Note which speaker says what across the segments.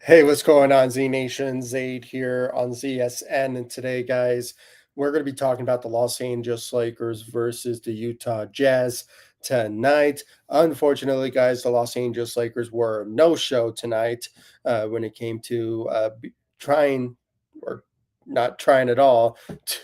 Speaker 1: Hey, what's going on, Z Nation? Zaid here on ZSN. And today, guys, we're going to be talking about the Los Angeles Lakers versus the Utah Jazz tonight. Unfortunately, guys, the Los Angeles Lakers were no show tonight when it came to trying or not trying at all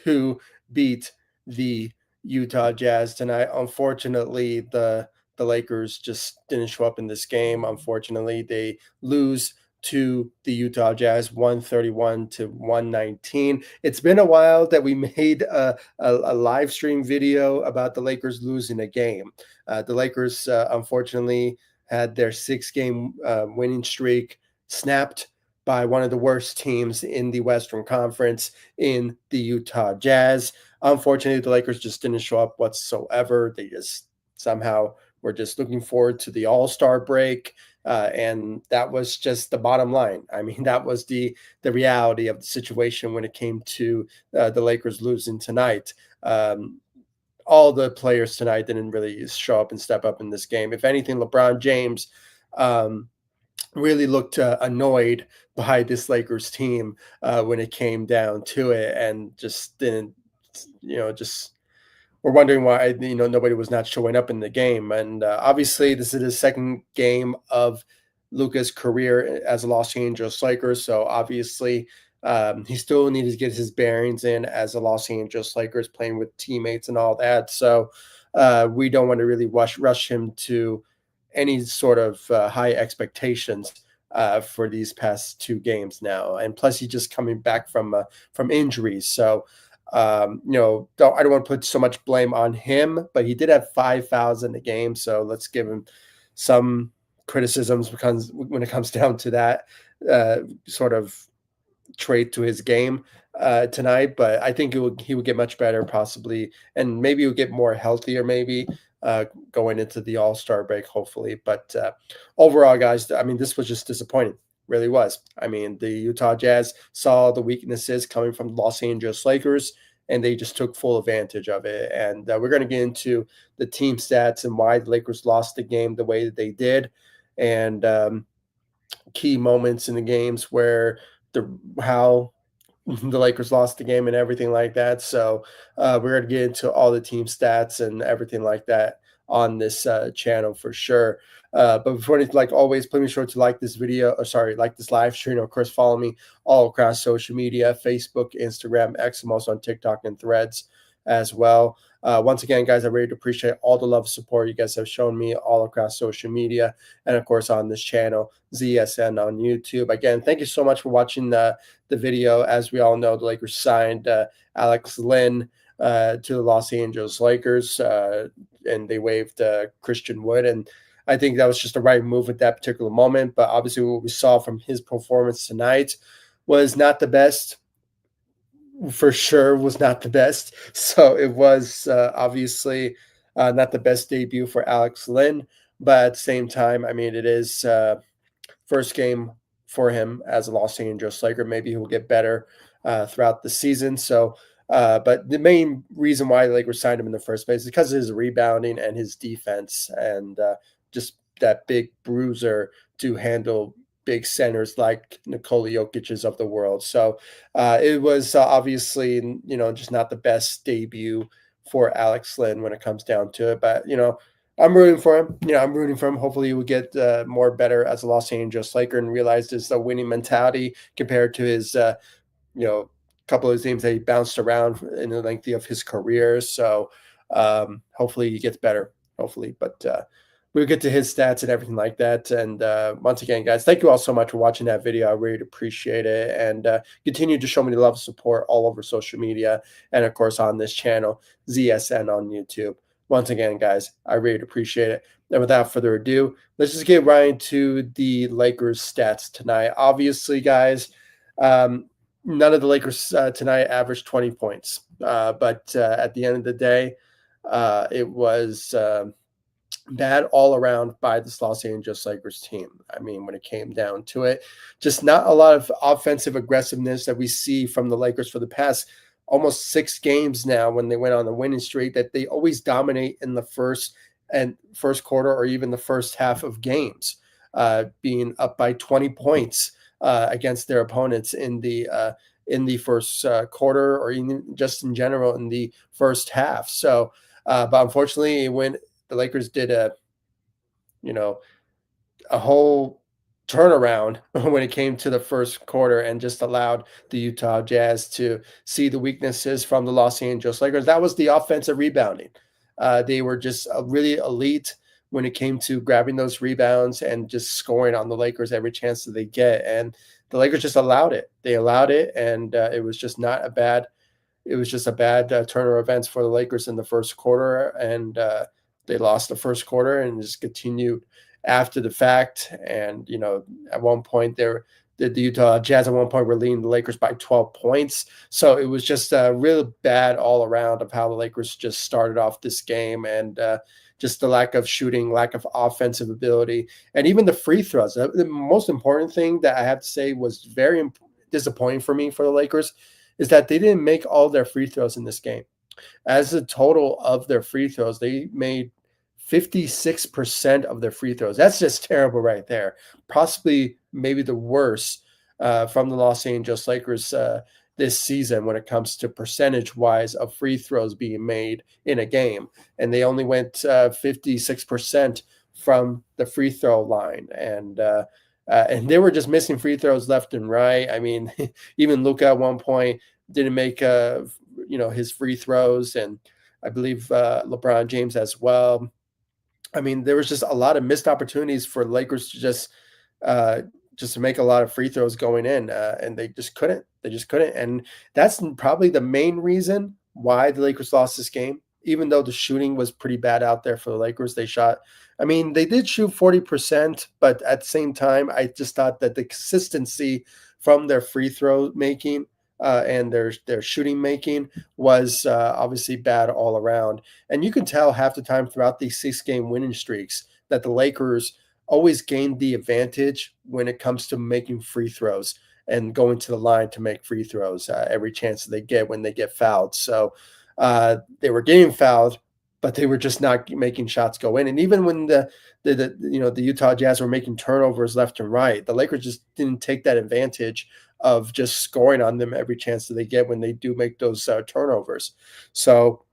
Speaker 1: to beat the Utah Jazz tonight. Unfortunately, the Lakers just didn't show up in this game. Unfortunately, they lose to the Utah Jazz 131 to 119. It's been a while that we made a live stream video about the Lakers losing a game. The Lakers, unfortunately, had their 6 game winning streak snapped by one of the worst teams in the Western Conference in the Utah Jazz. Unfortunately, the Lakers just didn't show up whatsoever. They just somehow were just looking forward to the All-Star break. And that was just the bottom line. I mean, that was the reality of the situation when it came to the Lakers losing tonight. All the players tonight didn't really show up and step up in this game. If anything, LeBron James um, really looked annoyed by this Lakers team when it came down to it, and just didn't, just we're wondering why nobody was not showing up in the game. And obviously, this is his second game of Luka's career as a Los Angeles Lakers. So obviously, he still needs to get his bearings in as a Los Angeles Lakers, playing with teammates and all that. So we don't want to really rush him to any sort of high expectations for these past 2 games now. And plus, he's just coming back from injuries. So I don't want to put so much blame on him, but he did have 5 fouls in the game. So let's give him some criticisms because when it comes down to that sort of trait to his game tonight. But I think he would get much better possibly, and maybe he'll get more healthier maybe going into the All-Star break, hopefully. But overall, guys, I mean, this was just disappointing. Really was. I mean, the Utah Jazz saw the weaknesses coming from the Los Angeles Lakers, and they just took full advantage of it. And we're going to get into the team stats and why the Lakers lost the game the way that they did, and key moments in the games where how the Lakers lost the game and everything like that. So we're going to get into all the team stats and everything like that on this channel for sure. But before anything, like always, please be sure to like this video, or sorry, like this live stream. Of course, follow me all across social media, Facebook, Instagram, X. I'm also on TikTok and Threads as well. Once again, guys, I really appreciate all the love and support you guys have shown me all across social media, and of course on this channel, ZSN on YouTube. Again, thank you so much for watching the video. As we all know, the Lakers signed Alex Len to the Los Angeles Lakers, and they waived Christian Wood. And I think that was just the right move at that particular moment. But obviously, what we saw from his performance tonight was not the best. For sure, was not the best. So it was obviously not the best debut for Alex Len. But at the same time, I mean, it is first game for him as a Los Angeles Laker. Maybe he will get better throughout the season. So, but the main reason why the Lakers signed him in the first place is because of his rebounding and his defense, and just that big bruiser to handle big centers like Nikola Jokic's of the world. So it was obviously, just not the best debut for Alex Len when it comes down to it. But, I'm rooting for him. I'm rooting for him. Hopefully, he will get more better as a Los Angeles Laker and realize his winning mentality compared to his, couple of his games that he bounced around in the length of his career. So hopefully, he gets better. Hopefully, but we'll get to his stats and everything like that. And once again, guys, thank you all so much for watching that video. I really appreciate it. And continue to show me the love and support all over social media, and of course on this channel, ZSN on YouTube. Once again, guys, I really appreciate it. And without further ado, let's just get right into the Lakers stats tonight. Obviously, guys, none of the Lakers tonight averaged 20 points. But at the end of the day, it was bad all around by this Los Angeles Lakers team. I mean, when it came down to it, just not a lot of offensive aggressiveness that we see from the Lakers for the past almost 6 games now, when they went on the winning streak, that they always dominate in the first quarter or even the first half of games, being up by 20 points against their opponents in the first quarter, or even just in general in the first half. So, but unfortunately, when the Lakers did you know a whole turnaround when it came to the first quarter and just allowed the Utah Jazz to see the weaknesses from the Los Angeles Lakers. That was the offensive rebounding. They were just really elite when it came to grabbing those rebounds and just scoring on the Lakers every chance that they get. And the Lakers just allowed it. They allowed it, and it was just not a bad it was just a bad turn of events for the Lakers in the first quarter, and they lost the first quarter and just continued after the fact. And at one point, the Utah Jazz at one point were leading the Lakers by 12 points. So it was just really bad all around of how the Lakers just started off this game, and just the lack of shooting, lack of offensive ability, and even the free throws. The most important thing that I have to say was very disappointing for me for the Lakers is that they didn't make all their free throws in this game. As a total of their free throws, they made 56% of their free throws. That's just terrible right there. Possibly maybe the worst from the Los Angeles Lakers this season when it comes to percentage wise of free throws being made in a game. And they only went 56% from the free throw line. And they were just missing free throws left and right. I mean, even Luka at one point didn't make his free throws, and I believe LeBron James as well. I mean, there was just a lot of missed opportunities for the Lakers to just to make a lot of free throws going in, and they just couldn't. They just couldn't, and that's probably the main reason why the Lakers lost this game. Even though the shooting was pretty bad out there for the Lakers, they shot. I mean, they did shoot 40%, but at the same time, I just thought that the consistency from their free throw making and their shooting making was obviously bad all around. And you can tell half the time throughout these 6-game winning streaks that the Lakers always gained the advantage when it comes to making free throws and going to the line to make free throws every chance that they get when they get fouled. So they were getting fouled, but they were just not making shots go in. And even when the Utah Jazz were making turnovers left and right, the Lakers just didn't take that advantage of just scoring on them every chance that they get when they do make those turnovers. So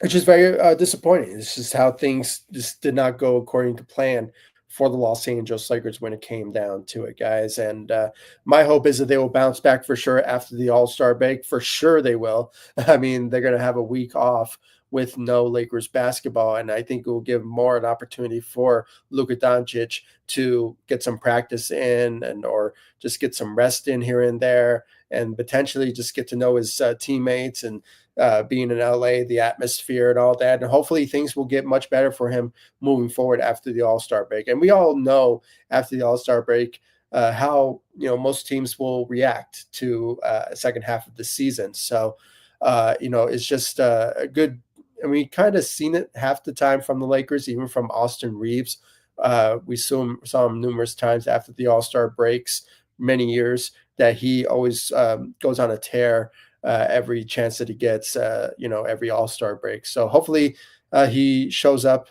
Speaker 1: it's just very disappointing. It's just how things just did not go according to plan for the Los Angeles Lakers when it came down to it, guys. And my hope is that they will bounce back for sure after the All-Star break. For sure they will. I mean, they're going to have a week off with no Lakers basketball, and I think it will give more an opportunity for Luka Doncic to get some practice in or just get some rest in here and there, and potentially just get to know his teammates and being in LA, the atmosphere and all that. And hopefully things will get much better for him moving forward after the All-Star break. And we all know after the All-Star break how most teams will react to second half of the season. So it's just a good. And we kind of seen it half the time from the Lakers, even from Austin Reeves. We saw him numerous times after the All-Star breaks, many years, that he always goes on a tear every chance that he gets, every All-Star break. So hopefully he shows up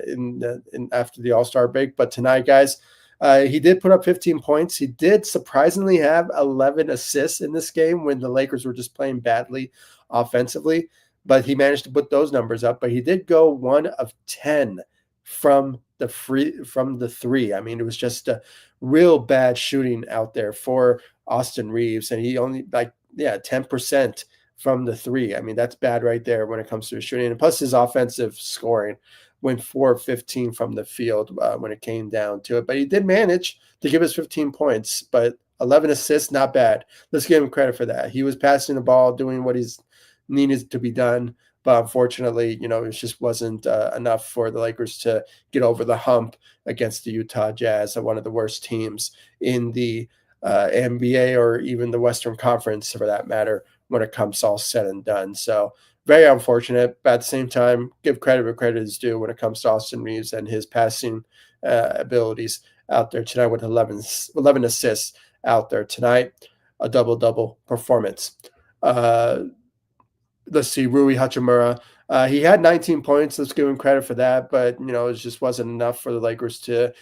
Speaker 1: in after the All-Star break. But tonight, guys, he did put up 15 points. He did surprisingly have 11 assists in this game when the Lakers were just playing badly offensively. But he managed to put those numbers up. But he did go 1 of 10 from the three. I mean, it was just a real bad shooting out there for Austin Reeves, and he only 10% from the three. I mean, that's bad right there when it comes to shooting. And plus his offensive scoring went 4 of 15 from the field when it came down to it. But he did manage to give us 15 points, but 11 assists, not bad. Let's give him credit for that. He was passing the ball, doing what he's needed to be done. But unfortunately, it just wasn't enough for the Lakers to get over the hump against the Utah Jazz, one of the worst teams in the NBA or even the Western Conference, for that matter, when it comes all said and done. So very unfortunate, but at the same time, give credit where credit is due when it comes to Austin Reeves and his passing abilities out there tonight with 11 assists out there tonight, a double-double performance. Let's see, Rui Hachimura. He had 19 points. Let's give him credit for that. But, it just wasn't enough for the Lakers to,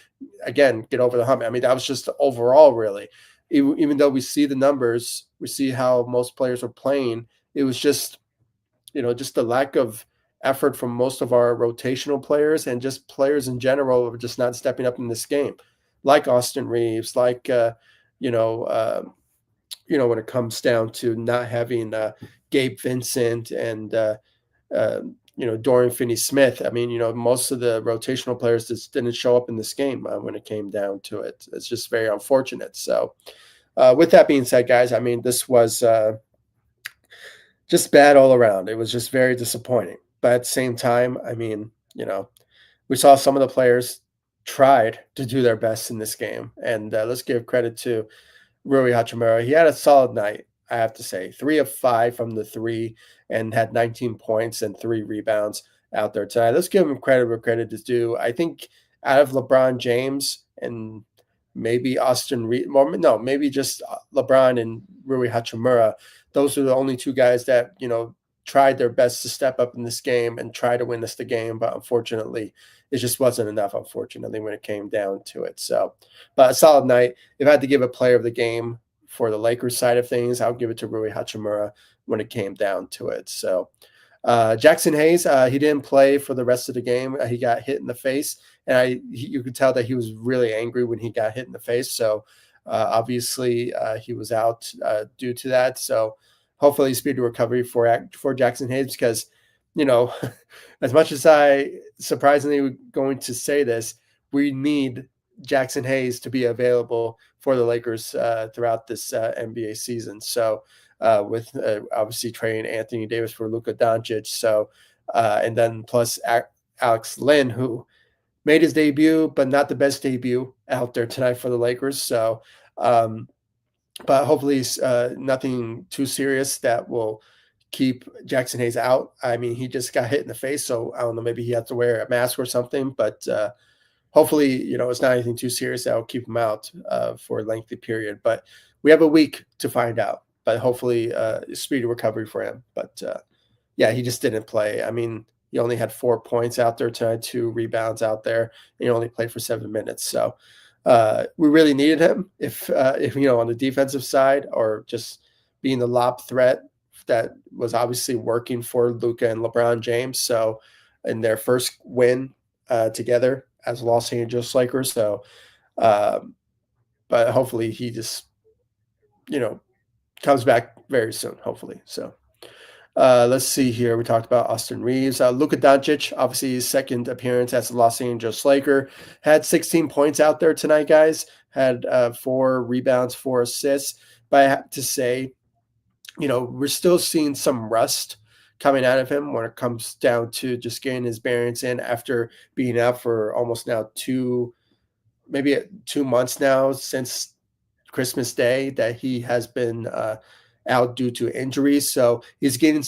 Speaker 1: again, get over the hump. I mean, that was just overall, really. even though we see the numbers, we see how most players are playing. It was just, just the lack of effort from most of our rotational players, and just players in general are just not stepping up in this game, like Austin Reeves, like you know, uh, when it comes down to not having Gabe Vincent and Dorian Finney-Smith. I mean, most of the rotational players just didn't show up in this game when it came down to it. It's just very unfortunate. So, with that being said, guys, I mean, this was just bad all around. It was just very disappointing. But at the same time, I mean, we saw some of the players tried to do their best in this game, and let's give credit to Rui Hachimura. He had a solid night, I have to say. 3 of 5 from the three, and had 19 points and 3 rebounds out there tonight. Let's give him credit where credit is due. I think out of LeBron James and maybe Austin Reed, no, maybe just LeBron and Rui Hachimura, those are the only two guys that, tried their best to step up in this game and try to win us the game. But unfortunately, it just wasn't enough, unfortunately, when it came down to it. So, but a solid night. If I had to give a player of the game for the Lakers side of things, I'll give it to Rui Hachimura when it came down to it. So, Jackson Hayes, he didn't play for the rest of the game. He got hit in the face, and you could tell that he was really angry when he got hit in the face. So, obviously, he was out due to that. So, hopefully, speedy recovery for Jackson Hayes, because, as much as I surprisingly going to say this, we need Jackson Hayes to be available for the Lakers throughout this NBA season. So, with obviously trading Anthony Davis for Luka Doncic. So, and then plus Alex Len, who made his debut, but not the best debut out there tonight for the Lakers. So, but hopefully nothing too serious that will keep Jackson Hayes out. I mean, he just got hit in the face, so I don't know, maybe he had to wear a mask or something, but hopefully, it's not anything too serious that will keep him out for a lengthy period. But we have a week to find out. But hopefully, speedy recovery for him. But yeah, he just didn't play. I mean, he only had 4 points out there tonight, 2 rebounds out there, and he only played for 7 minutes. So we really needed him if on the defensive side, or just being the lob threat that was obviously working for Luka and LeBron James. So in their first win together as Los Angeles Lakers. So, but hopefully he just, comes back very soon, hopefully. So, let's see here. We talked about Austin Reeves. Luka Doncic, obviously his second appearance as a Los Angeles Laker, had 16 points out there tonight, guys. Had 4 rebounds, 4 assists. But I have to say, we're still seeing some rust coming out of him when it comes down to just getting his bearings in after being out for almost now 2 months now, since Christmas Day, that he has been out due to injuries. So he's getting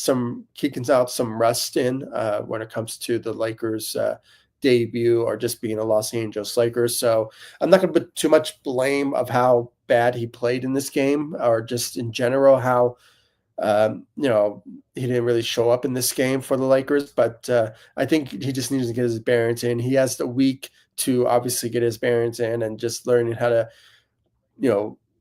Speaker 1: kicking out some rust in when it comes to the Lakers debut, or just being a Los Angeles Lakers. So I'm not going to put too much blame of how bad he played in this game, or just in general how he didn't really show up in this game for the Lakers. But I think he just needs to get his bearings in. He has the week to obviously get his bearings in, and just learning how to,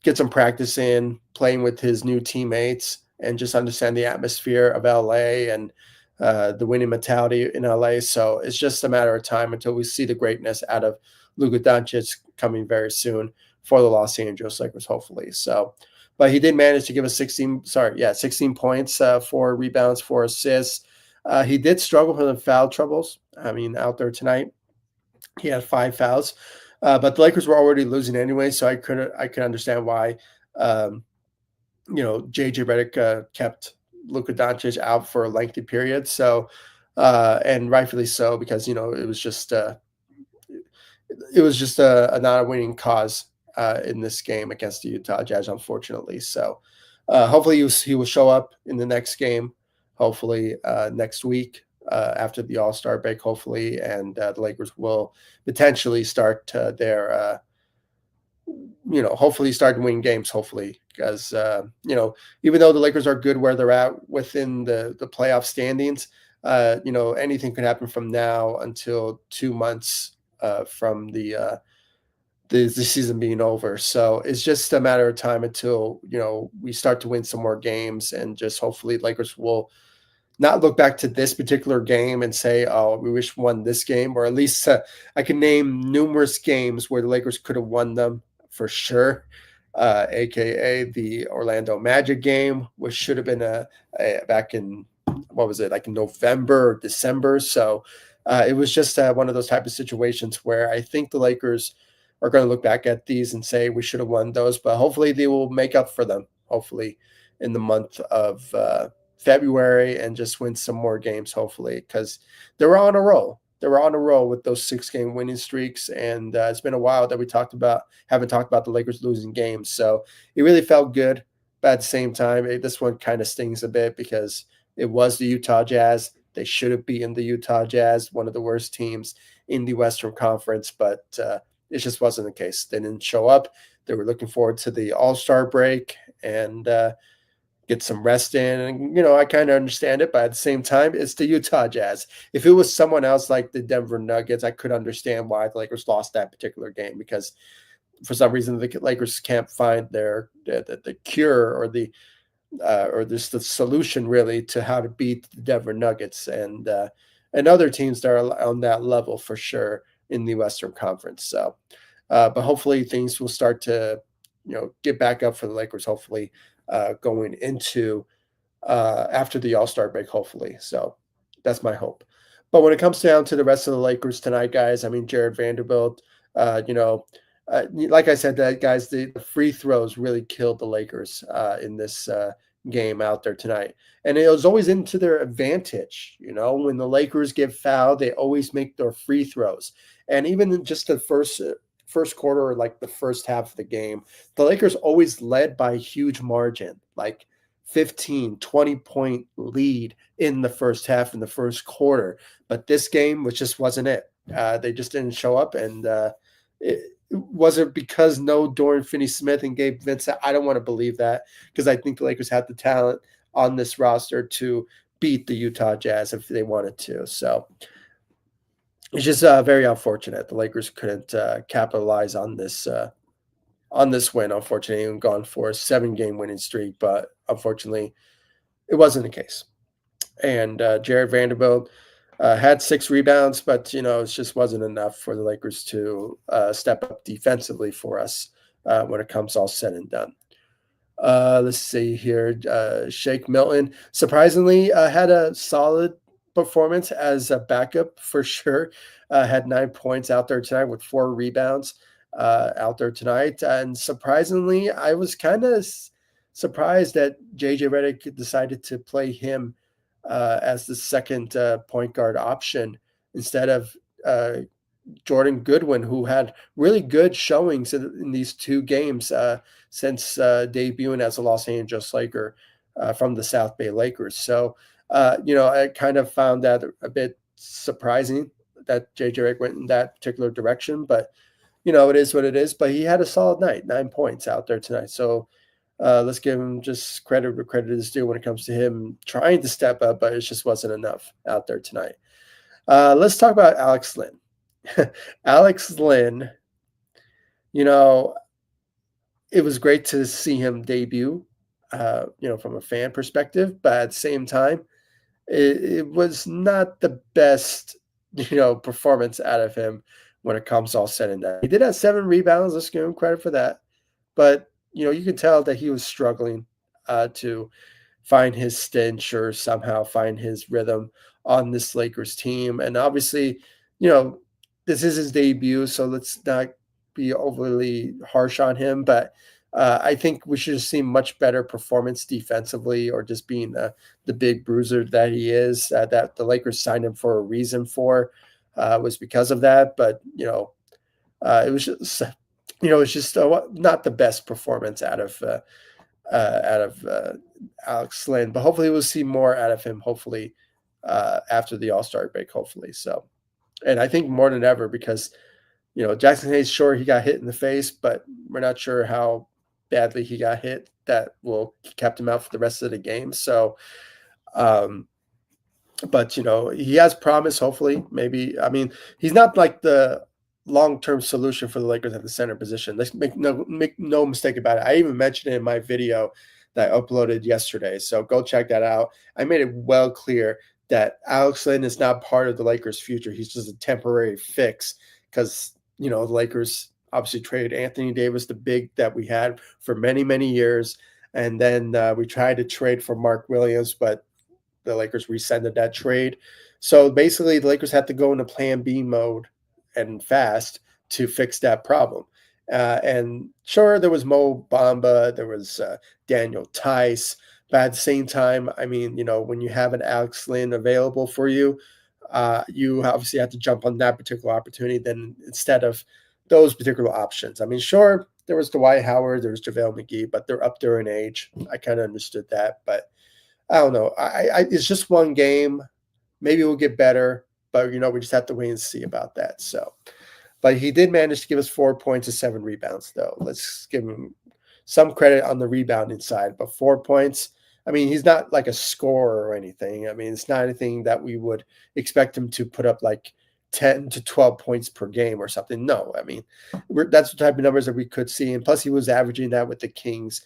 Speaker 1: get some practice in, playing with his new teammates, and just understand the atmosphere of LA and the winning mentality in LA. So it's just a matter of time until we see the greatness out of Luka Doncic coming very soon for the Los Angeles Lakers, hopefully. So, but he did manage to give us 16 points, 4 rebounds, 4 assists. He did struggle with the foul troubles. I mean, out there tonight, he had 5 fouls. But the Lakers were already losing anyway, so I could understand why, JJ Redick kept Luka Doncic out for a lengthy period. So, and rightfully so, because it was just a not a winning cause in this game against the Utah Jazz, unfortunately. So, hopefully he will show up in the next game. Hopefully next week. After the All-Star break, hopefully, and the Lakers will potentially start hopefully start winning games, hopefully, because, even though the Lakers are good where they're at within the playoff standings, anything could happen from now until 2 months from the the season being over. So it's just a matter of time until we start to win some more games, and just hopefully Lakers will not look back to this particular game and say, "Oh, we wish we won this game," or at least I can name numerous games where the Lakers could have won them for sure. AKA the Orlando Magic game, which should have been a back in, what was it, like in November or December. So it was just one of those type of situations where I think the Lakers are going to look back at these and say we should have won those, but hopefully they will make up for them. Hopefully in the month of February, and just win some more games, hopefully, because they were on a roll. They were on a roll with those 6 game winning streaks, and it's been a while that we haven't talked about the Lakers losing games. So it really felt good, but at the same time, this one kind of stings a bit because it was the Utah Jazz. They should have beaten the Utah Jazz, one of the worst teams in the Western Conference, but it just wasn't the case. They didn't show up. They were looking forward to the All-Star break and get some rest in. And, I kind of understand it, but at the same time, it's the Utah Jazz. If it was someone else like the Denver Nuggets, I could understand why the Lakers lost that particular game, because for some reason the Lakers can't find the cure or just the solution really to how to beat the Denver Nuggets and other teams that are on that level for sure in the Western Conference. So, but hopefully things will start to get back up for the Lakers. Hopefully, going into after the All-Star break, hopefully. So that's my hope. But when it comes down to the rest of the Lakers tonight, guys, I mean, Jared Vanderbilt, like I said, that guys, the free throws really killed the Lakers in this game out there tonight. And it was always into their advantage. When the Lakers get fouled, they always make their free throws. And even in just the first quarter, or like the first half of the game, the Lakers always led by a huge margin, like 15, 20-point lead in the first half, in the first quarter. But this game, which just wasn't it. They just didn't show up. And it wasn't because no Dorian Finney-Smith and Gabe Vincent. I don't want to believe that, because I think the Lakers had the talent on this roster to beat the Utah Jazz if they wanted to. So it's just very unfortunate the Lakers couldn't capitalize on this win. Unfortunately, and gone for a 7-game winning streak, but unfortunately, it wasn't the case. And Jared Vanderbilt had 6 rebounds, but it just wasn't enough for the Lakers to step up defensively for us when it comes all said and done. Let's see here. Shake Milton surprisingly had a solid performance as a backup for sure. Had 9 points out there tonight with 4 rebounds out there tonight. And surprisingly, I was kind of surprised that JJ Redick decided to play him as the second point guard option instead of Jordan Goodwin, who had really good showings in these 2 games since debuting as a Los Angeles Laker from the South Bay Lakers. So, I kind of found that a bit surprising that JJ Redick went in that particular direction, but it is what it is. But he had a solid night, 9 points out there tonight. So let's give him just credit where credit is due when it comes to him trying to step up, but it just wasn't enough out there tonight. Let's talk about Alex Len. Alex Len, it was great to see him debut, from a fan perspective, but at the same time, it was not the best, performance out of him when it comes all said and done. He did have 7 rebounds. Let's give him credit for that. But, you can tell that he was struggling to find his stench or somehow find his rhythm on this Lakers team. And obviously, this is his debut, so let's not be overly harsh on him. But I think we should have seen much better performance defensively, or just being the big bruiser that he is, that the Lakers signed him for a reason was because of that. But, it was just, it's just not the best performance out of Alex Len. But hopefully we'll see more out of him, hopefully, after the All-Star break, hopefully. So, and I think more than ever, because, Jackson Hayes, sure, he got hit in the face, but we're not sure how badly he got hit that will kept him out for the rest of the game. So, but he has promise. Hopefully, maybe. I mean, he's not like the long-term solution for the Lakers at the center position. Let's make no mistake about it. I even mentioned it in my video that I uploaded yesterday. So go check that out. I made it well clear that Alex Len is not part of the Lakers' future. He's just a temporary fix because the Lakers obviously traded Anthony Davis, the big that we had for many, many years. And then we tried to trade for Mark Williams, but the Lakers rescinded that trade. So basically, the Lakers had to go into plan B mode and fast to fix that problem. And sure, there was Mo Bamba, there was Daniel Tice, but at the same time, I mean, when you have an Alex Lynn available for you, you obviously have to jump on that particular opportunity then instead of those particular options. I mean, sure, there was Dwight Howard, there was JaVale McGee, but they're up there in age. I kind of understood that, but I don't know. It's just one game. Maybe we'll get better, but we just have to wait and see about that. So, but he did manage to give us 4 points and 7 rebounds, though. Let's give him some credit on the rebounding side. But 4 points, I mean, he's not like a scorer or anything. I mean, it's not anything that we would expect him to put up like 10 to 12 points per game or something. No, I mean, that's the type of numbers that we could see. And plus, he was averaging that with the Kings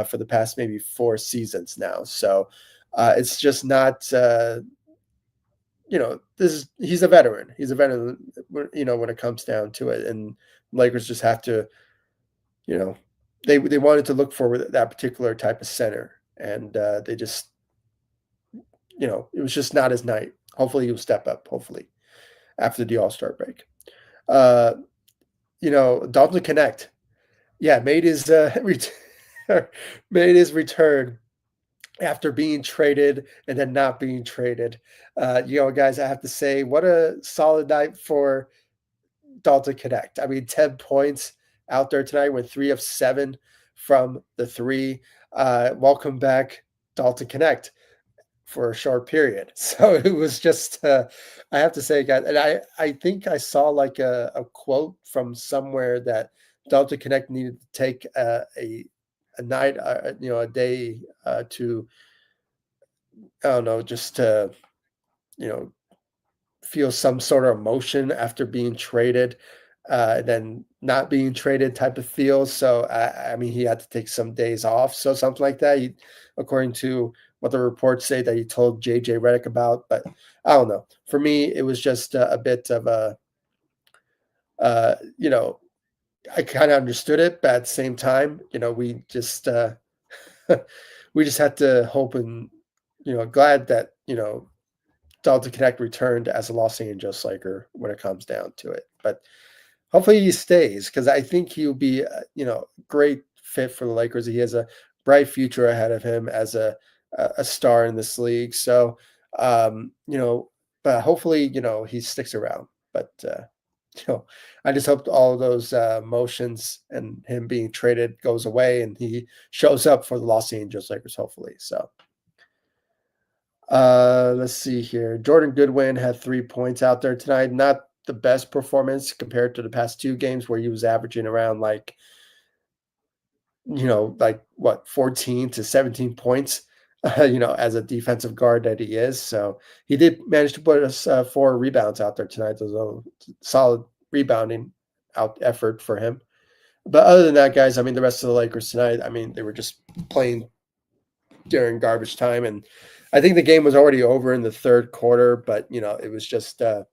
Speaker 1: for the past maybe 4 seasons now. So it's just not. He's a veteran. He's a veteran. When it comes down to it, and Lakers just have to. They wanted to look for that particular type of center, and they just. It was just not his night. Hopefully, he'll step up. Hopefully, after the All-Star break. Dalton Connect, made his made his return after being traded and then not being traded. Guys, I have to say, what a solid night for Dalton Connect. I mean, 10 points out there tonight with 3 of 7 from the three. Welcome back, Dalton Connect, for a short period. So it was just, I have to say, guys, and I think I saw like a quote from somewhere that Dalton Connect needed to take a night, a day to, I don't know, just to, feel some sort of emotion after being traded, then not being traded type of feel. So, I mean, he had to take some days off. So something like that, according to what the reports say that he told JJ Redick about. But I don't know. For me, it was just a bit of a, uh, you know, I kind of understood it, but at the same time, we just we just had to hope and glad that Dalton Connect returned as a Los Angeles Laker when it comes down to it. But hopefully he stays because I think he'll be great fit for the Lakers. He has a bright future ahead of him as a star in this league. So but hopefully he sticks around. But I just hope all of those motions and him being traded goes away and he shows up for the Los Angeles Lakers, hopefully. So let's see here. Jordan Goodwin had 3 points out there tonight. Not the best performance compared to the past 2 games where he was averaging around like what, 14 to 17 points, as a defensive guard that he is. So he did manage to put us 4 rebounds out there tonight. Those a solid rebounding out effort for him. But other than that, guys, I mean, the rest of the Lakers tonight, I mean, they were just playing during garbage time. And I think the game was already over in the third quarter, but, it was just a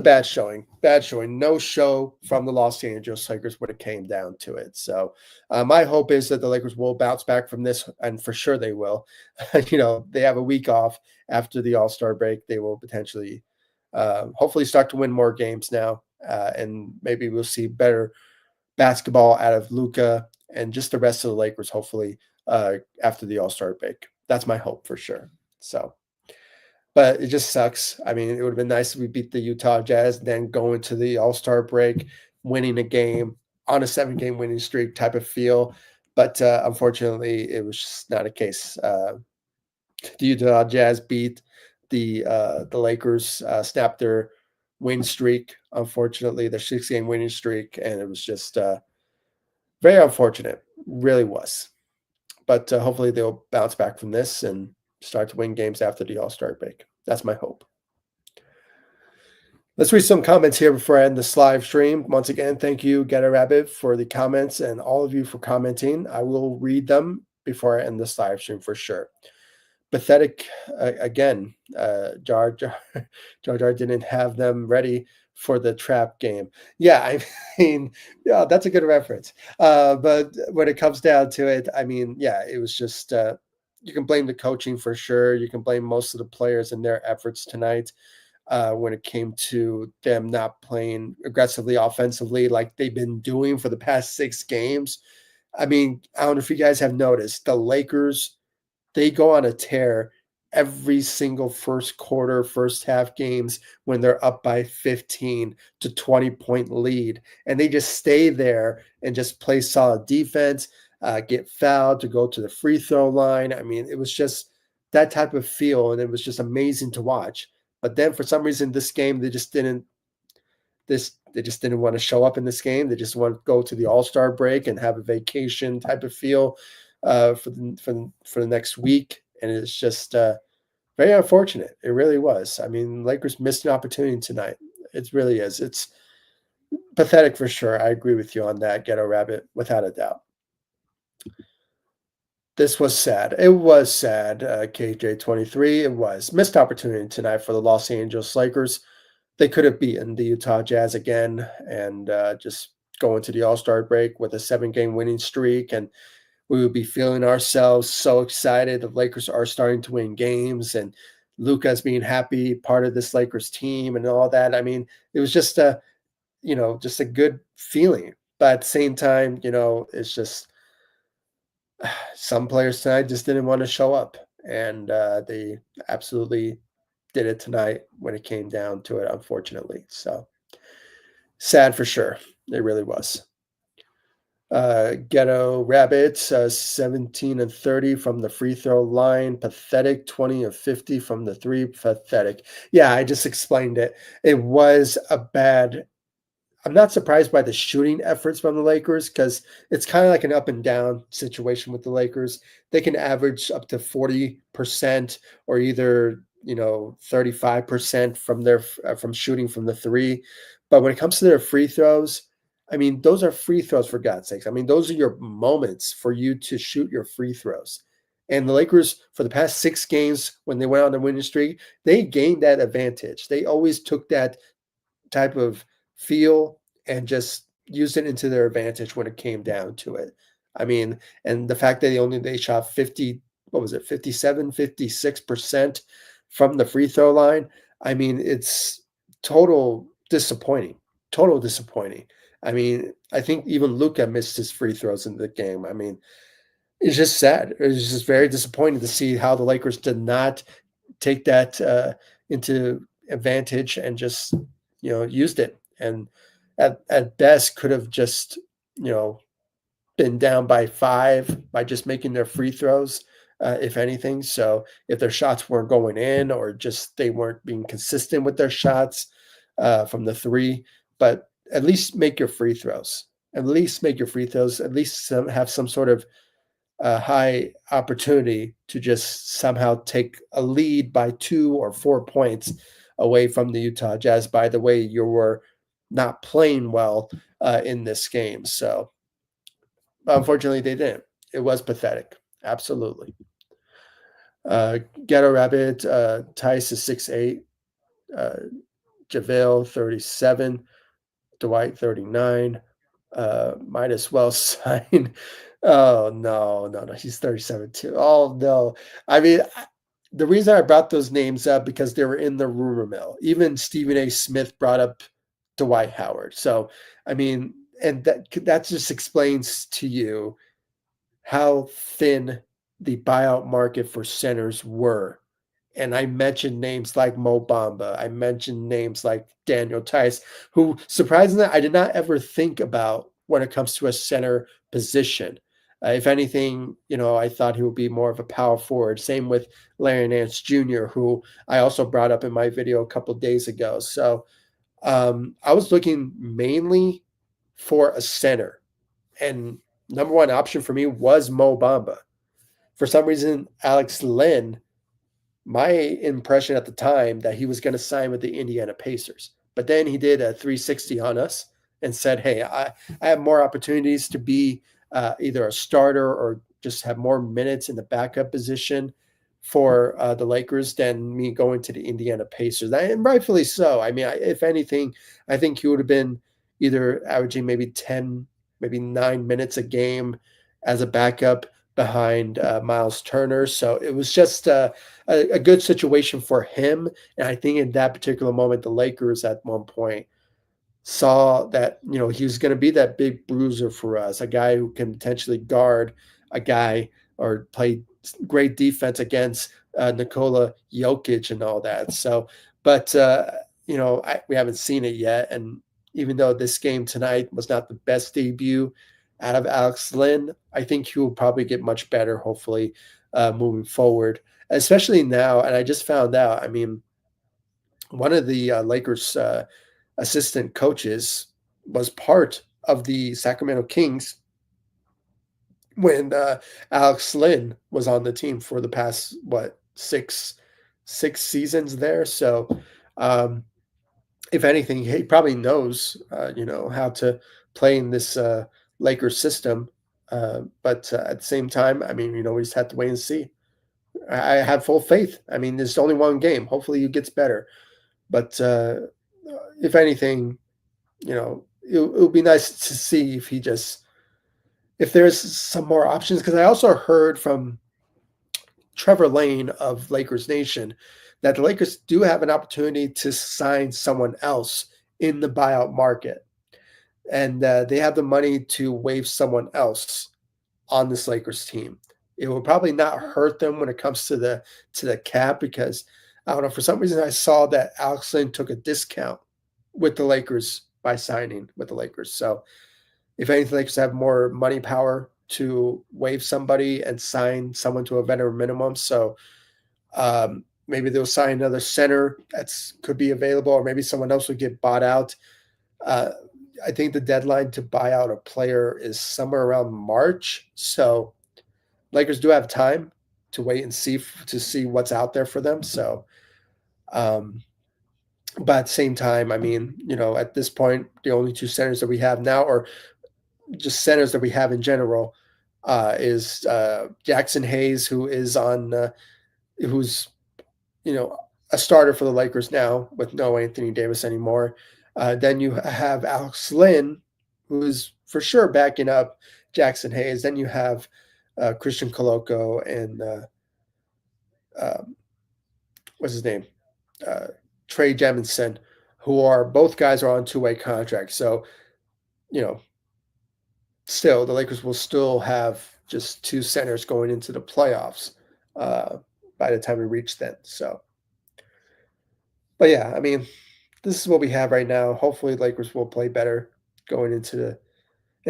Speaker 1: bad showing. Bad showing. No show from the Los Angeles Lakers when it came down to it. So my hope is that the Lakers will bounce back from this, and for sure they will. They have a week off after the All-Star break. They will potentially, hopefully, start to win more games now, and maybe we'll see better basketball out of Luka and just the rest of the Lakers, hopefully, after the All-Star break. That's my hope for sure. So. But it just sucks. I mean, it would have been nice if we beat the Utah Jazz, then go into the All-Star break, winning a game on a 7-game winning streak type of feel. But unfortunately, it was just not a case. The Utah Jazz beat the Lakers, snapped their win streak. Unfortunately, their 6-game winning streak, and it was just very unfortunate. Really was. But hopefully, they'll bounce back from this and start to win games after the All-Star break. That's my hope. Let's read some comments here before I end this live stream. Once again, thank you, Get a Rabbit, for the comments and all of you for commenting. I will read them before I end this live stream for sure. Pathetic again. Jar Jar didn't have them ready for the trap game. Yeah, I mean, yeah, that's a good reference. But when it comes down to it, I mean, yeah, it was just you can blame the coaching for sure. You can blame most of the players and their efforts tonight when it came to them not playing aggressively offensively like they've been doing for the past 6 games. I mean, I don't know if you guys have noticed the Lakers, they go on a tear every single first quarter, first half games when they're up by 15 to 20-point lead. And they just stay there and just play solid defense, get fouled to go to the free throw line. I mean, it was just that type of feel, and it was just amazing to watch. But then for some reason, this game, they just didn't want to show up in this game. They just want to go to the All-Star break and have a vacation type of feel for the next week, and it's just very unfortunate. It really was. I mean, Lakers missed an opportunity tonight. It really is. It's pathetic for sure. I agree with you on that, Ghetto Rabbit, without a doubt. This was sad. It was sad, KJ23. It was. Missed opportunity tonight for the Los Angeles Lakers. They could have beaten the Utah Jazz again and just go into the All-Star break with a 7-game winning streak, and we would be feeling ourselves so excited. The Lakers are starting to win games, and Luka's being happy, part of this Lakers team, and all that. I mean, it was just just a good feeling. But at the same time, it's just some players tonight just didn't want to show up, and they absolutely did it tonight when it came down to it, unfortunately. So sad for sure. It really was. Ghetto Rabbits, 17 and 30 from the free throw line. Pathetic. 20 of 50 from the three. Pathetic. Yeah, I just explained it. It was a bad. I'm not surprised by the shooting efforts from the Lakers because it's kind of like an up and down situation with the Lakers. They can average up to 40% or either 35% from shooting from the three. But when it comes to their free throws, I mean, those are free throws for God's sakes. I mean, those are your moments for you to shoot your free throws. And the Lakers, for the past 6 games, when they went on the winning streak, they gained that advantage. They always took that type of feel and just used it into their advantage when it came down to it. I mean, and the fact that they shot 50, what was it, 57, 56% from the free throw line. I mean, it's total disappointing. Total disappointing. I mean, I think even Luka missed his free throws in the game. I mean, it's just sad. It's just very disappointing to see how the Lakers did not take that into advantage and just used it, and at best could have just been down by 5 by just making their free throws, if anything. So if their shots weren't going in or just they weren't being consistent with their shots from the three, but at least make your free throws. At least make your free throws. At least have some sort of high opportunity to just somehow take a lead by 2 or 4 points away from the Utah Jazz. By the way, you were not playing well in this game. So unfortunately, they didn't. It was pathetic. Absolutely. Ghetto Rabbit, Tice is 6'8", JaVale 37, Dwight 39. Might as well sign. Oh no, no, no. He's 37 too. Oh no. I mean, the reason I brought those names up because they were in the rumor mill. Even Stephen A. Smith brought up Dwight Howard. So I mean, and that just explains to you how thin the buyout market for centers were. And I mentioned names like Mo Bamba. I mentioned names like Daniel Tice, who surprisingly I did not ever think about when it comes to a center position. If anything, I thought he would be more of a power forward. Same with Larry Nance Jr., who I also brought up in my video a couple days ago. So I was looking mainly for a center, and number one option for me was Mo Bamba. For some reason, Alex Len, my impression at the time that he was going to sign with the Indiana Pacers. But then he did a 360 on us and said, "Hey, I have more opportunities to be either a starter or just have more minutes in the backup position for the Lakers than me going to the Indiana Pacers." And rightfully so. I mean, if anything, I think he would have been either averaging maybe 10, maybe 9 minutes a game as a backup behind Miles Turner. So it was just a good situation for him. And I think in that particular moment, the Lakers at one point saw that, he was going to be that big bruiser for us, a guy who can potentially guard a guy or play great defense against Nikola Jokic and all that. So, but we haven't seen it yet. And even though this game tonight was not the best debut out of Alex Lynn, I think he will probably get much better, hopefully, moving forward, especially now. And I just found out, I mean, one of the Lakers assistant coaches was part of the Sacramento Kings when Alex Lynn was on the team for the past six seasons there. So um, if anything, he probably knows how to play in this Lakers system. But at the same time, I mean, we just have to wait and see. I have full faith. I mean, there's only one game. Hopefully, he gets better. But if anything, it would be nice to see if there's some more options. Because I also heard from Trevor Lane of Lakers Nation that the Lakers do have an opportunity to sign someone else in the buyout market. And they have the money to waive someone else on this Lakers team. It will probably not hurt them when it comes to the cap because I don't know, for some reason I saw that Alex Lynn took a discount with the Lakers by signing with the Lakers. So if anything, the Lakers have more money power to waive somebody and sign someone to a veteran minimum. So maybe they'll sign another center that could be available, or maybe someone else would get bought out. I think the deadline to buy out a player is somewhere around March. So Lakers do have time to wait and see what's out there for them. So, but at the same time, I mean, at this point, the only two centers that we have now, or just centers that we have in general, is Jackson Hayes, who's a starter for the Lakers now with no Anthony Davis anymore. Then you have Alex Lynn, who is for sure backing up Jackson Hayes. Then you have Christian Coloco and what's his name? Trey Jemison, who are both guys are on two-way contracts. So, still the Lakers will still have just two centers going into the playoffs by the time we reach then. So, but yeah, I mean, this is what we have right now. Hopefully, Lakers will play better going into and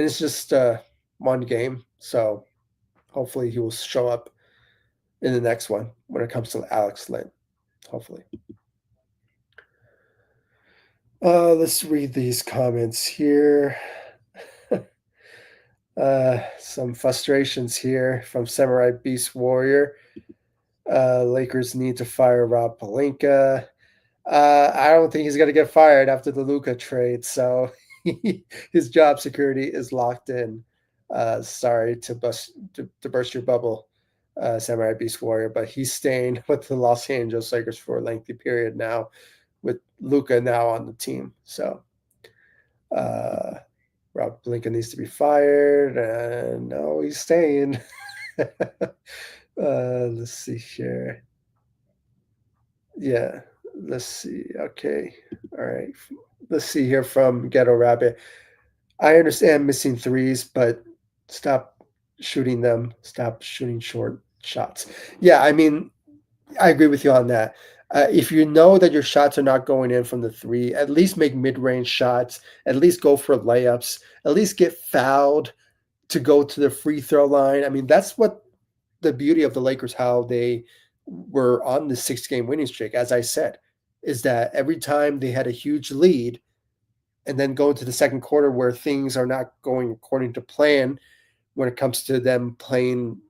Speaker 1: it's just one game, so hopefully he will show up in the next one when it comes to Alex Lynn. Hopefully. Let's read these comments here. Some frustrations here from Samurai Beast Warrior. Lakers need to fire Rob Pelinka. I don't think he's going to get fired after the Luka trade, so his job security is locked in. Sorry to burst your bubble, Samurai Beast Warrior, but he's staying with the Los Angeles Lakers for a lengthy period now, with Luka now on the team. So Rob Pelinka needs to be fired, and no, he's staying. Let's see here. Yeah, let's see. Okay, all right. Let's see here from Ghetto Rabbit. I understand missing threes, but stop shooting them. Stop shooting short shots. Yeah, I mean, I agree with you on that. If you know that your shots are not going in from the three, at least make mid-range shots. At least go for layups. At least get fouled to go to the free throw line. I mean, that's what the beauty of the Lakers, how they were on the 6-game winning streak, as I said, is that every time they had a huge lead and then go into the second quarter where things are not going according to plan when it comes to them playing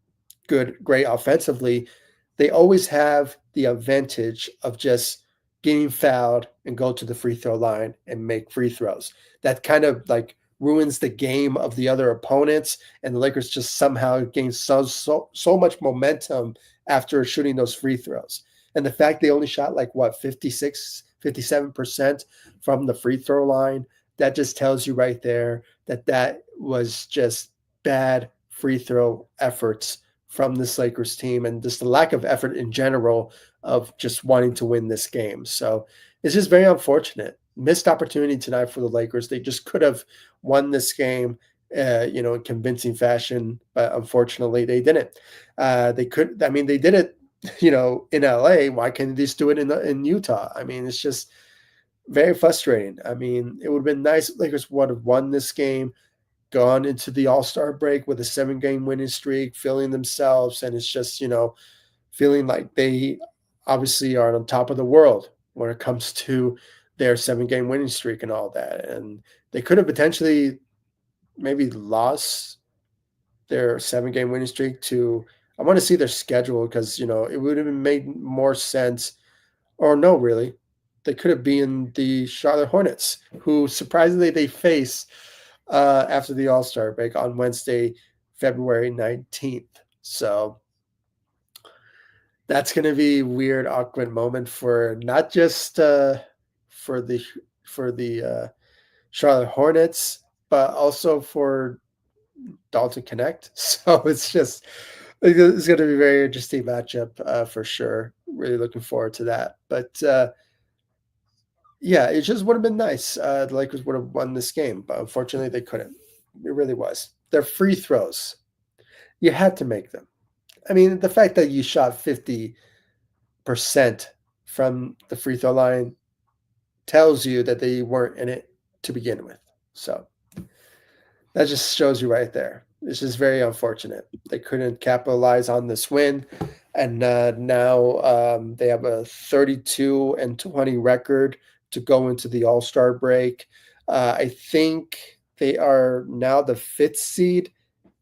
Speaker 1: great offensively, they always have the advantage of just getting fouled and go to the free throw line and make free throws. That kind of like ruins the game of the other opponents, and the Lakers just somehow gain so much momentum after shooting those free throws. And the fact they only shot like what 56, 57% from the free throw line, that just tells you right there that that was just bad free throw efforts from this Lakers team, and just the lack of effort in general of just wanting to win this game. So it's just very unfortunate. Missed opportunity tonight for the Lakers. They just could have won this game, in convincing fashion, but unfortunately they didn't. They could. I mean, they did it, in LA. Why can't they just do it in Utah? I mean, it's just very frustrating. I mean, it would have been nice if Lakers would have won this game, gone into the All-Star break with a 7-game winning streak, feeling themselves, and it's just, feeling like they obviously are on top of the world when it comes to their 7-game winning streak and all that. And they could have potentially maybe lost their 7-game winning streak to, I want to see their schedule because, it would have made more sense, or no, really. They could have been the Charlotte Hornets, who surprisingly they face after the All-Star break on Wednesday, February 19th. So that's going to be a weird, awkward moment for not just for the Charlotte Hornets, but also for Dalton Connect. So it's just it's going to be a very interesting matchup for sure. Really looking forward to that. But yeah, it just would have been nice. The Lakers would have won this game, but unfortunately they couldn't. It really was. Their free throws, you had to make them. I mean, the fact that you shot 50% from the free throw line tells you that they weren't in it to begin with. So that just shows you right there. It's just very unfortunate. They couldn't capitalize on this win. And now they have a 32-20 record to go into the All-Star break. I think they are now the 5th seed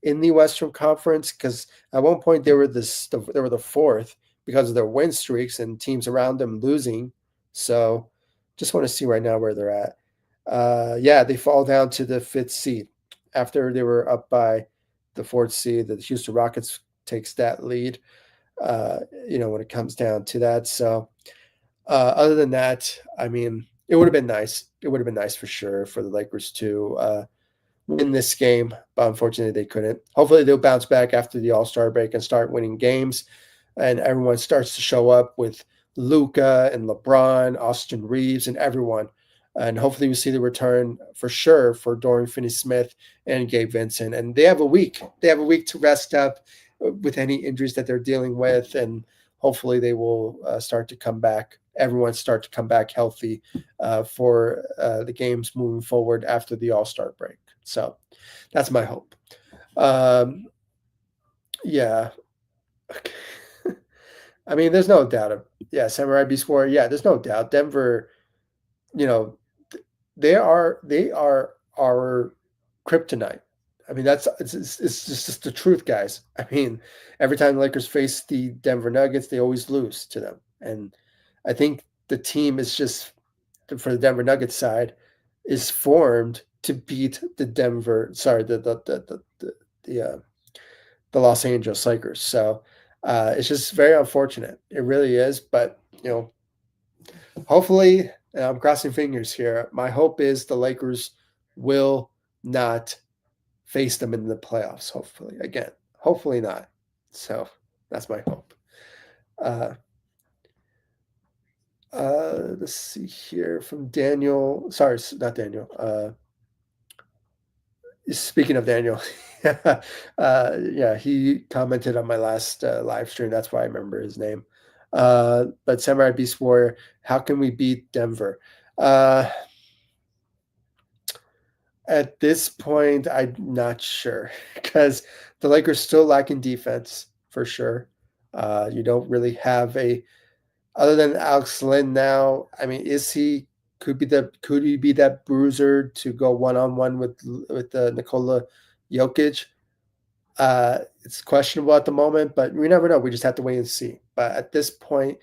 Speaker 1: in the Western Conference, because at one point they were the 4th because of their win streaks and teams around them losing. So just want to see right now where they're at. Yeah, they fall down to the 5th seed after they were up by the 4th seed. The Houston Rockets takes that lead, when it comes down to that. So other than that, I mean, it would have been nice. It would have been nice for sure for the Lakers to win this game, but unfortunately they couldn't. Hopefully they'll bounce back after the All-Star break and start winning games, and everyone starts to show up with Luka and LeBron, Austin Reeves, and everyone. And hopefully we see the return for sure for Dorian Finney-Smith and Gabe Vincent. And they have a week. They have a week to rest up with any injuries that they're dealing with, and hopefully they will start to come back. Everyone start to come back healthy for the games moving forward after the All-Star break. So that's my hope. Yeah. I mean, there's no doubt. Yeah, Samurai Beast Warrior. Yeah, there's no doubt. Denver, they are our kryptonite. I mean, it's just the truth, guys. I mean, every time the Lakers face the Denver Nuggets, they always lose to them. And I think the team is just, for the Denver Nuggets side, is formed to beat the Los Angeles Lakers. So it's just very unfortunate. It really is. But, hopefully, I'm crossing fingers here. My hope is the Lakers will not face them in the playoffs, hopefully. Again, hopefully not. So that's my hope. Let's see here from Daniel. Sorry, not Daniel. Speaking of Daniel, yeah, he commented on my last live stream. That's why I remember his name. But Samurai Beast Warrior, how can we beat Denver? At this point, I'm not sure because the Lakers still lacking defense for sure. You don't really have other than Alex Lynn now. I mean, could he be that bruiser to go one-on-one with Nikola Jokic? It's questionable at the moment, but we never know. We just have to wait and see. But at this point,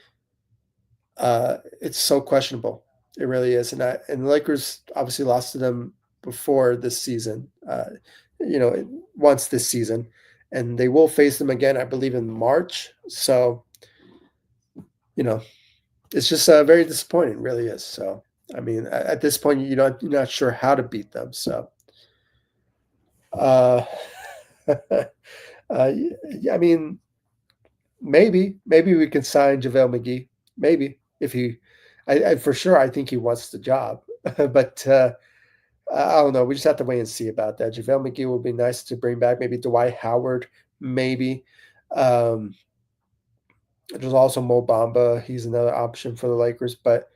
Speaker 1: It's so questionable. It really is, and the Lakers obviously lost to them before this season. Once this season, and they will face them again, I believe, in March. So you know, it's just very disappointing. It really is. So I mean, at this point, you're not sure how to beat them. So uh, yeah, I mean, maybe we can sign JaVale McGee. Maybe if he, I for sure I think he wants the job, but I don't know. We just have to wait and see about that. JaVale McGee would be nice to bring back. Maybe Dwight Howard. Maybe. Um, there's also Mo Bamba. He's another option for the Lakers, but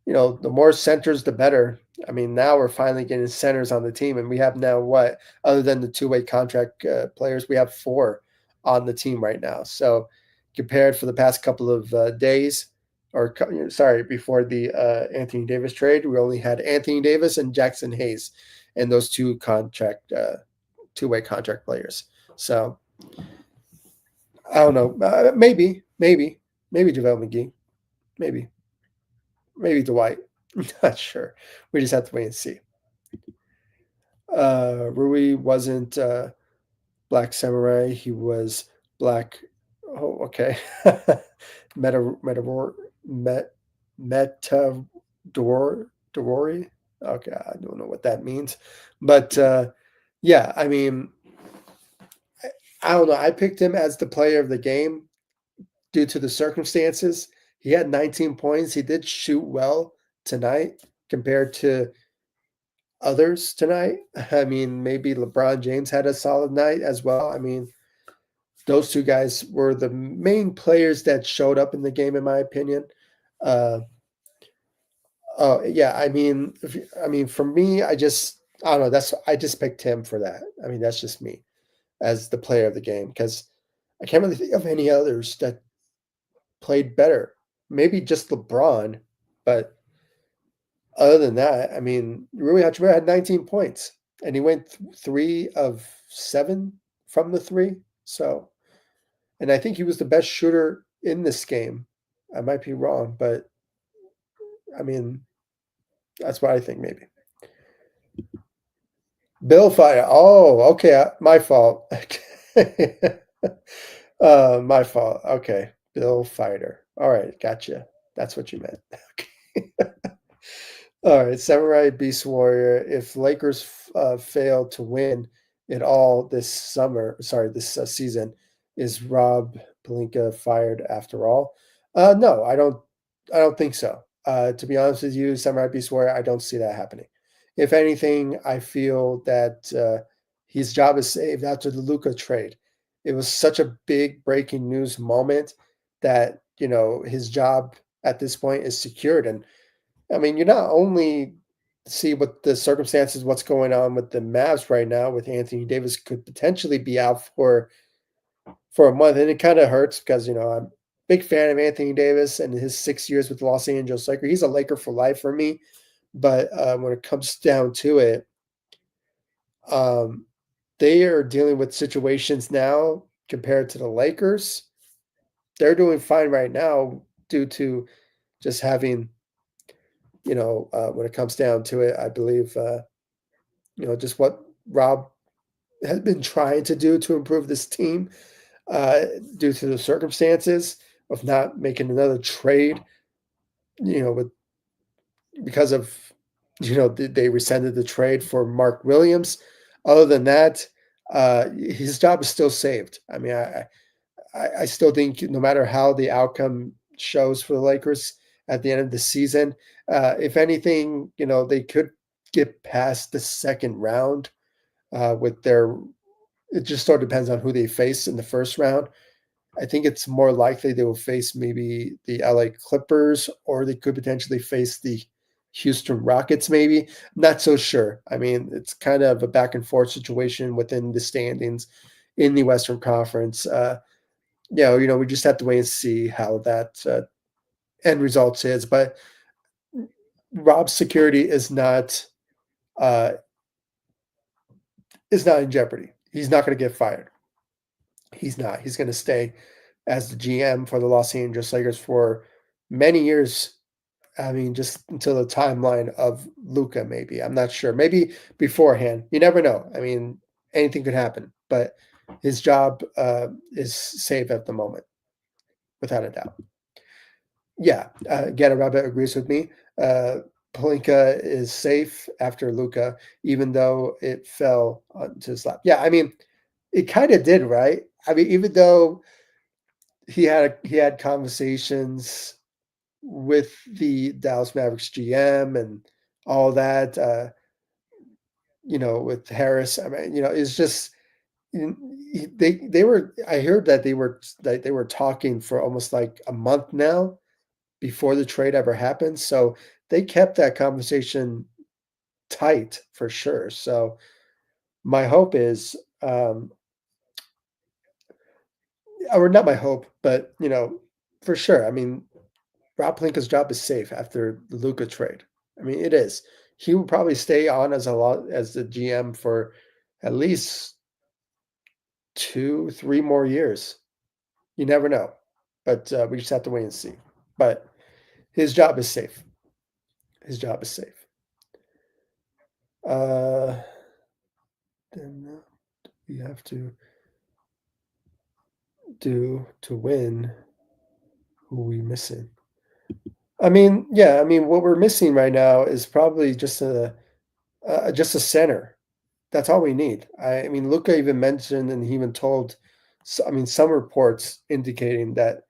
Speaker 1: the more centers, the better. I mean, now we're finally getting centers on the team, and we have now what, other than the two-way contract players, we have four on the team right now. So, compared for the past couple of days, or sorry, before the Anthony Davis trade, we only had Anthony Davis and Jackson Hayes, and those two-way contract players. So, I don't know. Maybe JaVale McGee, maybe. Maybe Dwight. Not sure. We just have to wait and see. Rui wasn't Black Samurai. He was Black. Oh, okay. Metaphor. Met. Metador. Dorori. Okay, I don't know what that means, but yeah, I mean, I don't know. I picked him as the player of the game due to the circumstances. He had 19 points. He did shoot well tonight compared to others tonight. I mean, maybe LeBron James had a solid night as well. I mean, those two guys were the main players that showed up in the game, in my opinion. Uh, oh yeah, I mean, for me, I don't know. I just picked him for that. I mean, that's just me as the player of the game because I can't really think of any others that played better. Maybe just LeBron, but other than that, I mean, Rui Hachimura had 19 points, and he went 3 of 7 from the three. So, and I think he was the best shooter in this game. I might be wrong, but I mean, that's what I think. Maybe Bill Fire. Oh, okay, my fault. My fault. Okay, Bill Fighter. All right, gotcha. That's what you meant. Okay. All right, Samurai Beast Warrior. If Lakers fail to win it all this season, is Rob Pelinka fired after all? No, I don't. I don't think so. To be honest with you, Samurai Beast Warrior, I don't see that happening. If anything, I feel that his job is saved after the Luca trade. It was such a big breaking news moment that his job at this point is secured. And I mean, you not only see what the circumstances, what's going on with the Mavs right now, with Anthony Davis could potentially be out for a month, and it kind of hurts because I'm a big fan of Anthony Davis and his 6 years with the Los Angeles Lakers. He's a Laker for life for me, but when it comes down to it, um, they are dealing with situations now compared to the Lakers. They're doing fine right now due to just having when it comes down to it, I believe, just what Rob has been trying to do to improve this team uh, due to the circumstances of not making another trade, with because of, they rescinded the trade for Mark Williams. Other than that, his job is still saved. I mean, I still think no matter how the outcome shows for the Lakers at the end of the season, if anything, they could get past the second round with their. It just sort of depends on who they face in the first round. I think it's more likely they will face maybe the LA Clippers or they could potentially face the Houston Rockets, maybe. Not so sure. I mean, it's kind of a back and forth situation within the standings in the Western Conference. We just have to wait and see how that end results is. But Rob's security uh, is not in jeopardy. He's not going to get fired. He's not. He's going to stay as the GM for the Los Angeles Lakers for many years. I mean, just until the timeline of Luca, maybe. I'm not sure. Maybe beforehand. You never know. I mean, anything could happen. But his job is safe at the moment, without a doubt. Yeah, Geta Rabbit agrees with me. Uh, Palinka is safe after Luca, even though it fell onto his lap. Yeah, I mean, it kind of did, right? I mean, even though he had conversations with the Dallas Mavericks GM and all that, with Harris. I mean, it's just they were. I heard that they were talking for almost like a month now before the trade ever happened. So they kept that conversation tight for sure. So my hope is, or not my hope, but for sure. I mean, Rob Pelinka's job is safe after the Luka trade. I mean, it is. He will probably stay on as the GM for at least 2, 3 more years. You never know, but we just have to wait and see. But his job is safe. His job is safe. Uh, then we have to do to win. Who we missing? I mean, yeah. I mean, what we're missing right now is probably just a center. That's all we need. I mean, Luca even mentioned, and he even told. I mean, some reports indicating that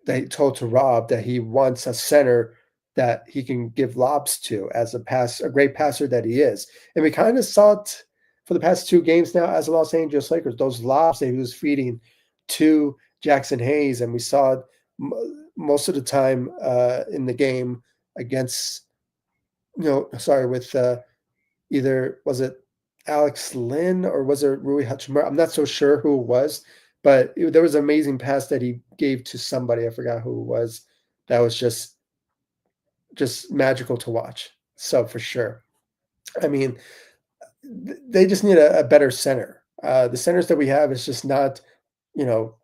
Speaker 1: they told to Rob that he wants a center that he can give lobs to as a great passer that he is. And we kind of saw it for the past 2 games now as the Los Angeles Lakers, those lobs that he was feeding to Jackson Hayes. And we saw it most of the time in the game against, sorry, with either was it Alex Lynn or was it Rui Hachimura? I'm not so sure who it was, but there was an amazing pass that he gave to somebody. I forgot who it was. That was just magical to watch. So for sure. I mean, they just need a better center. The centers that we have is just not, you know,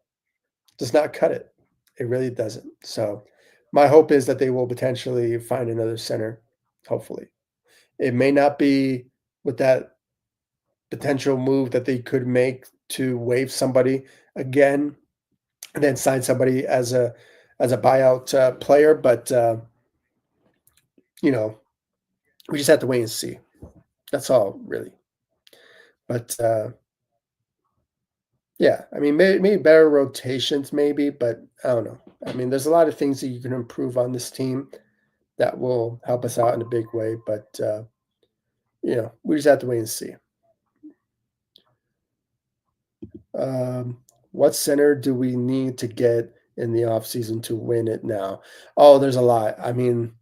Speaker 1: does not cut it. It really doesn't. So my hope is that they will potentially find another center. Hopefully, it may not be with that potential move that they could make to waive somebody again and then sign somebody as a buyout player. But you know, we just have to wait and see. That's all, really. But yeah, I mean, maybe better rotations, maybe, but I don't know. I mean, there's a lot of things that you can improve on this team that will help us out in a big way. But we just have to wait and see. Um, what center do we need to get in the offseason to win it now? Oh, there's a lot. I mean,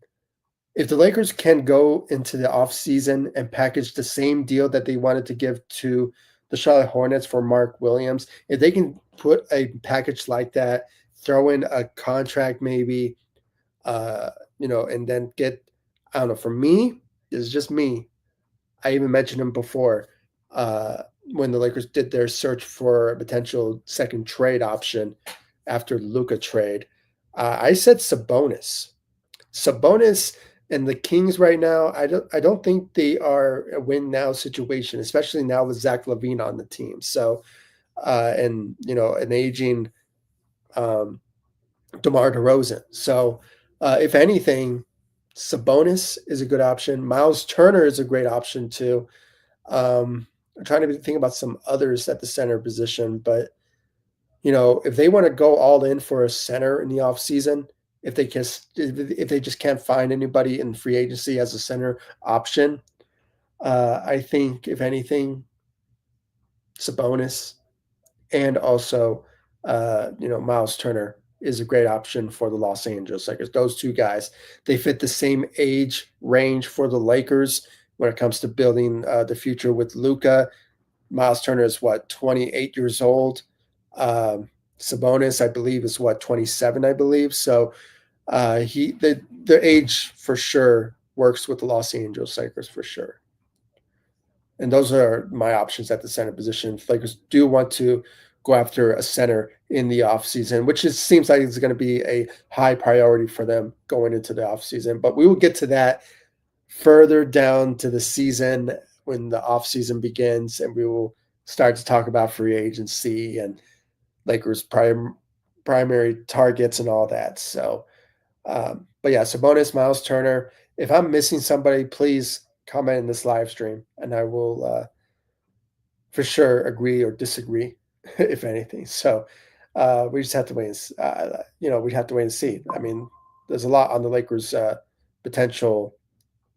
Speaker 1: if the Lakers can go into the offseason and package the same deal that they wanted to give to the Charlotte Hornets for Mark Williams, if they can put a package like that, throw in a contract maybe, and then get, I don't know, for me, this is just me. I even mentioned him before when the Lakers did their search for a potential second trade option after Luka trade. I said Sabonis. Sabonis and the Kings right now, I don't think they are a win now situation, especially now with Zach LaVine on the team. So and an aging um, DeMar DeRozan. So if anything, Sabonis is a good option. Miles Turner is a great option too. I'm trying to think about some others at the center position, but if they want to go all in for a center in the offseason, if they just can't find anybody in free agency as a center option, I think if anything, Sabonis and also Miles Turner is a great option for the Los Angeles Lakers. Those two guys, they fit the same age range for the Lakers when it comes to building the future with Luka. Miles Turner is what, 28 years old. Um, Sabonis, I believe, is what, 27, I believe. So the age for sure works with the Los Angeles Lakers for sure. And those are my options at the center position. If Lakers do want to go after a center in the offseason, which is seems like it's going to be a high priority for them going into the offseason. But we will get to that further down to the season when the offseason begins, and we will start to talk about free agency and Lakers' primary targets and all that. So, but yeah, Sabonis, Miles Turner. If I'm missing somebody, please comment in this live stream, and I will for sure agree or disagree, if anything. So we just have to wait. We have to wait and see. I mean, there's a lot on the Lakers' potential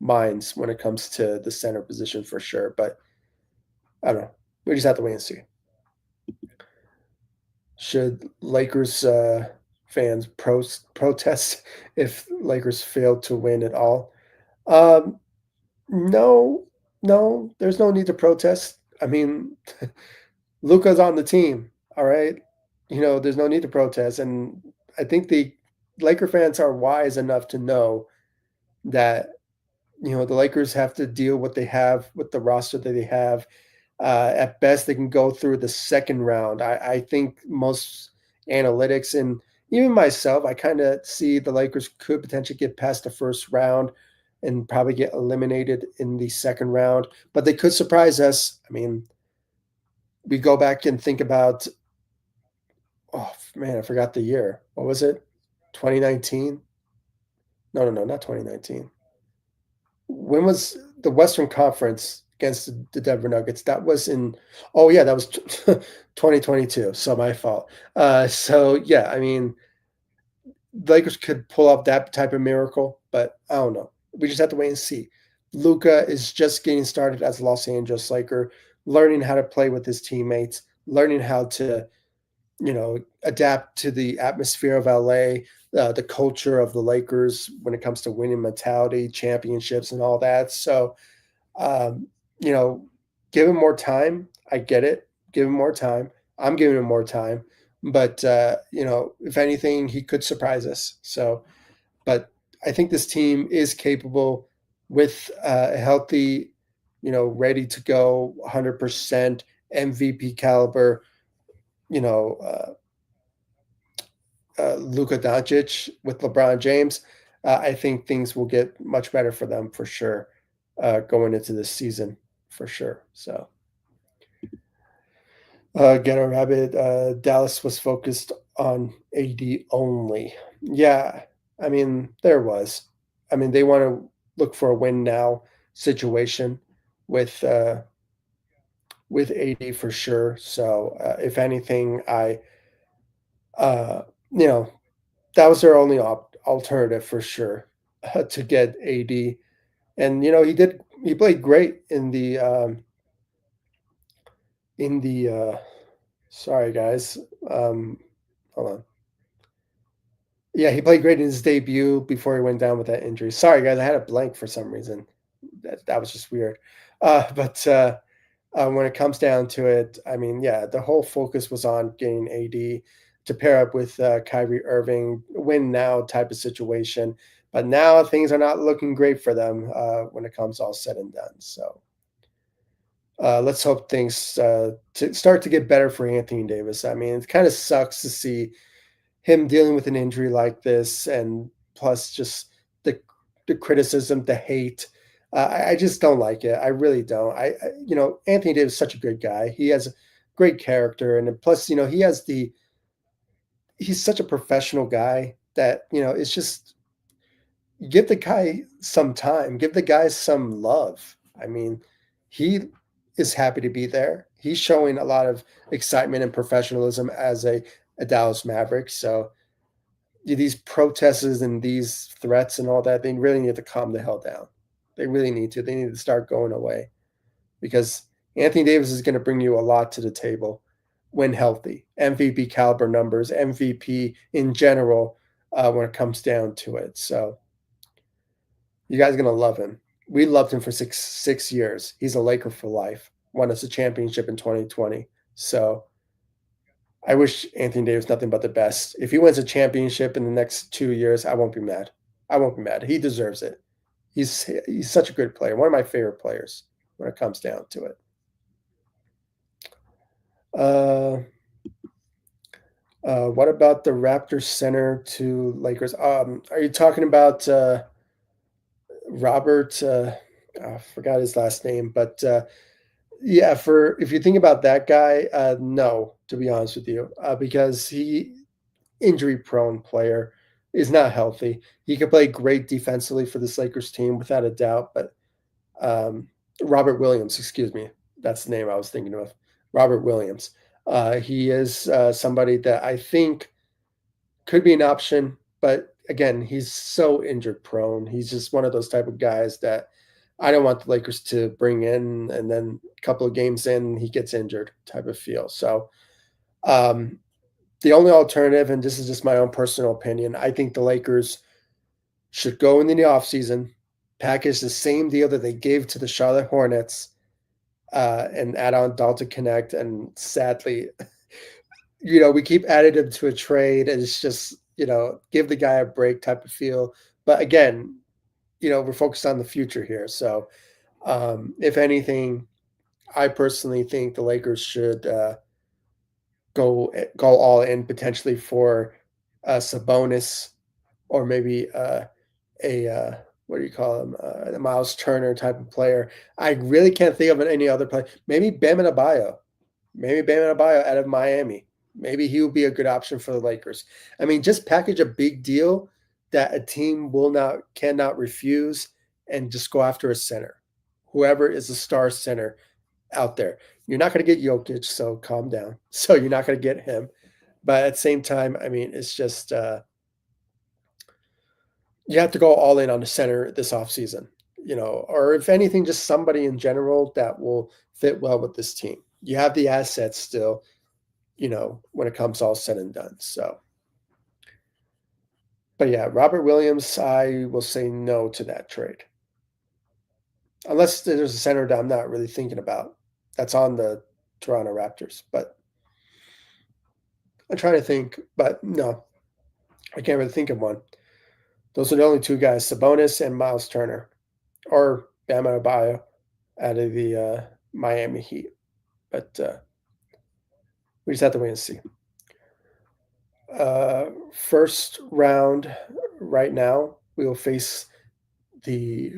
Speaker 1: minds when it comes to the center position for sure. But I don't know. We just have to wait and see. Should Lakers fans protest if Lakers fail to win at all? Um, no, no, there's no need to protest. I mean, Luca's on the team. All right. There's no need to protest. And I think the Laker fans are wise enough to know that, the Lakers have to deal what they have with the roster that they have. At best, they can go through the second round. I think most analytics and even myself, I kind of see the Lakers could potentially get past the first round and probably get eliminated in the second round, but they could surprise us. I mean, we go back and think about, oh man, I forgot the year. What was it? 2019? No, no, no, not 2019. When was the Western Conference against the Denver Nuggets? That was in, oh yeah, that was 2022. So my fault. So yeah, I mean, the Lakers could pull off that type of miracle, but I don't know. We just have to wait and see. Luca is just getting started as a Los Angeles Laker, learning how to play with his teammates, learning how to adapt to the atmosphere of LA, the culture of the Lakers when it comes to winning mentality, championships, and all that. So, um, you know, give him more time. I get it. Give him more time. I'm giving him more time. But, if anything, he could surprise us. So, but I think this team is capable with a healthy, ready to go 100% MVP caliber, you know, uh, Luka Doncic with LeBron James, I think things will get much better for them for sure going into this season for sure. So, Ghetto Rabbit, Dallas was focused on AD only. Yeah, I mean there was. I mean they want to look for a win now situation with uh, with AD for sure. So if anything, I uh, you know that was their only alternative for sure to get AD. And he played great in the sorry guys. Hold on. Yeah, he played great in his debut before he went down with that injury. Sorry guys, I had a blank for some reason. That was just weird. But when it comes down to it, I mean, yeah, the whole focus was on getting AD to pair up with Kyrie Irving, win now type of situation. But now things are not looking great for them when it comes all said and done. So let's hope things to start to get better for Anthony Davis. I mean, it kind of sucks to see him dealing with an injury like this, and plus just the the criticism, the hate. I just don't like it. I really don't. Anthony Davis is such a good guy. He has a great character, and then plus, he's such a professional guy that it's just give the guy some time, give the guy some love. I mean, he is happy to be there. He's showing a lot of excitement and professionalism as a Dallas Maverick. So these protests and these threats and all that, they really need to calm the hell down. They really need to. They need to start going away because Anthony Davis is going to bring you a lot to the table when healthy. MVP caliber numbers, MVP in general, when it comes down to it. So you guys are going to love him. We loved him for six years. He's a Laker for life. Won us a championship in 2020. So I wish Anthony Davis nothing but the best. If he wins a championship in the next 2 years, I won't be mad. I won't be mad. He deserves it. He's such a good player. One of my favorite players when it comes down to it. Uh, What about the Raptors center to Lakers? Are you talking about Robert? I forgot his last name, but yeah, for if you think about that guy, no, to be honest with you, because he injury prone player is not healthy. He can play great defensively for this Lakers team without a doubt, but um, Robert Williams, excuse me, that's the name I was thinking of. Robert Williams. He is somebody that I think could be an option, but again, he's so injured prone. He's just one of those type of guys that I don't want the Lakers to bring in and then a couple of games in he gets injured type of feel. So um, the only alternative, and this is just my own personal opinion, I think the Lakers should go in the offseason, package the same deal that they gave to the Charlotte Hornets, and add on Dalton Connect. And sadly, we keep adding him to a trade, and it's just, give the guy a break type of feel. But again, we're focused on the future here. So, if anything, I personally think the Lakers should go all in potentially for Sabonis or maybe a what do you call him? A Miles Turner type of player. I really can't think of any other player. Maybe Bam Adebayo. Maybe Bam Adebayo out of Miami. Maybe he would be a good option for the Lakers. I mean, just package a big deal that a team cannot refuse, and just go after a center. Whoever is the star center out there. You're not going to get Jokic, so calm down. So you're not going to get him. But at the same time, I mean, it's just you have to go all in on the center this offseason, or if anything, just somebody in general that will fit well with this team. You have the assets still, when it comes all said and done. So, but yeah, Robert Williams, I will say no to that trade. Unless there's a center that I'm not really thinking about that's on the Toronto Raptors. But I'm trying to think, but no, I can't really think of one. Those are the only two guys, Sabonis and Miles Turner, or Bam Adebayo out of the Miami Heat. But we just have to wait and see. First round right now, we will face the,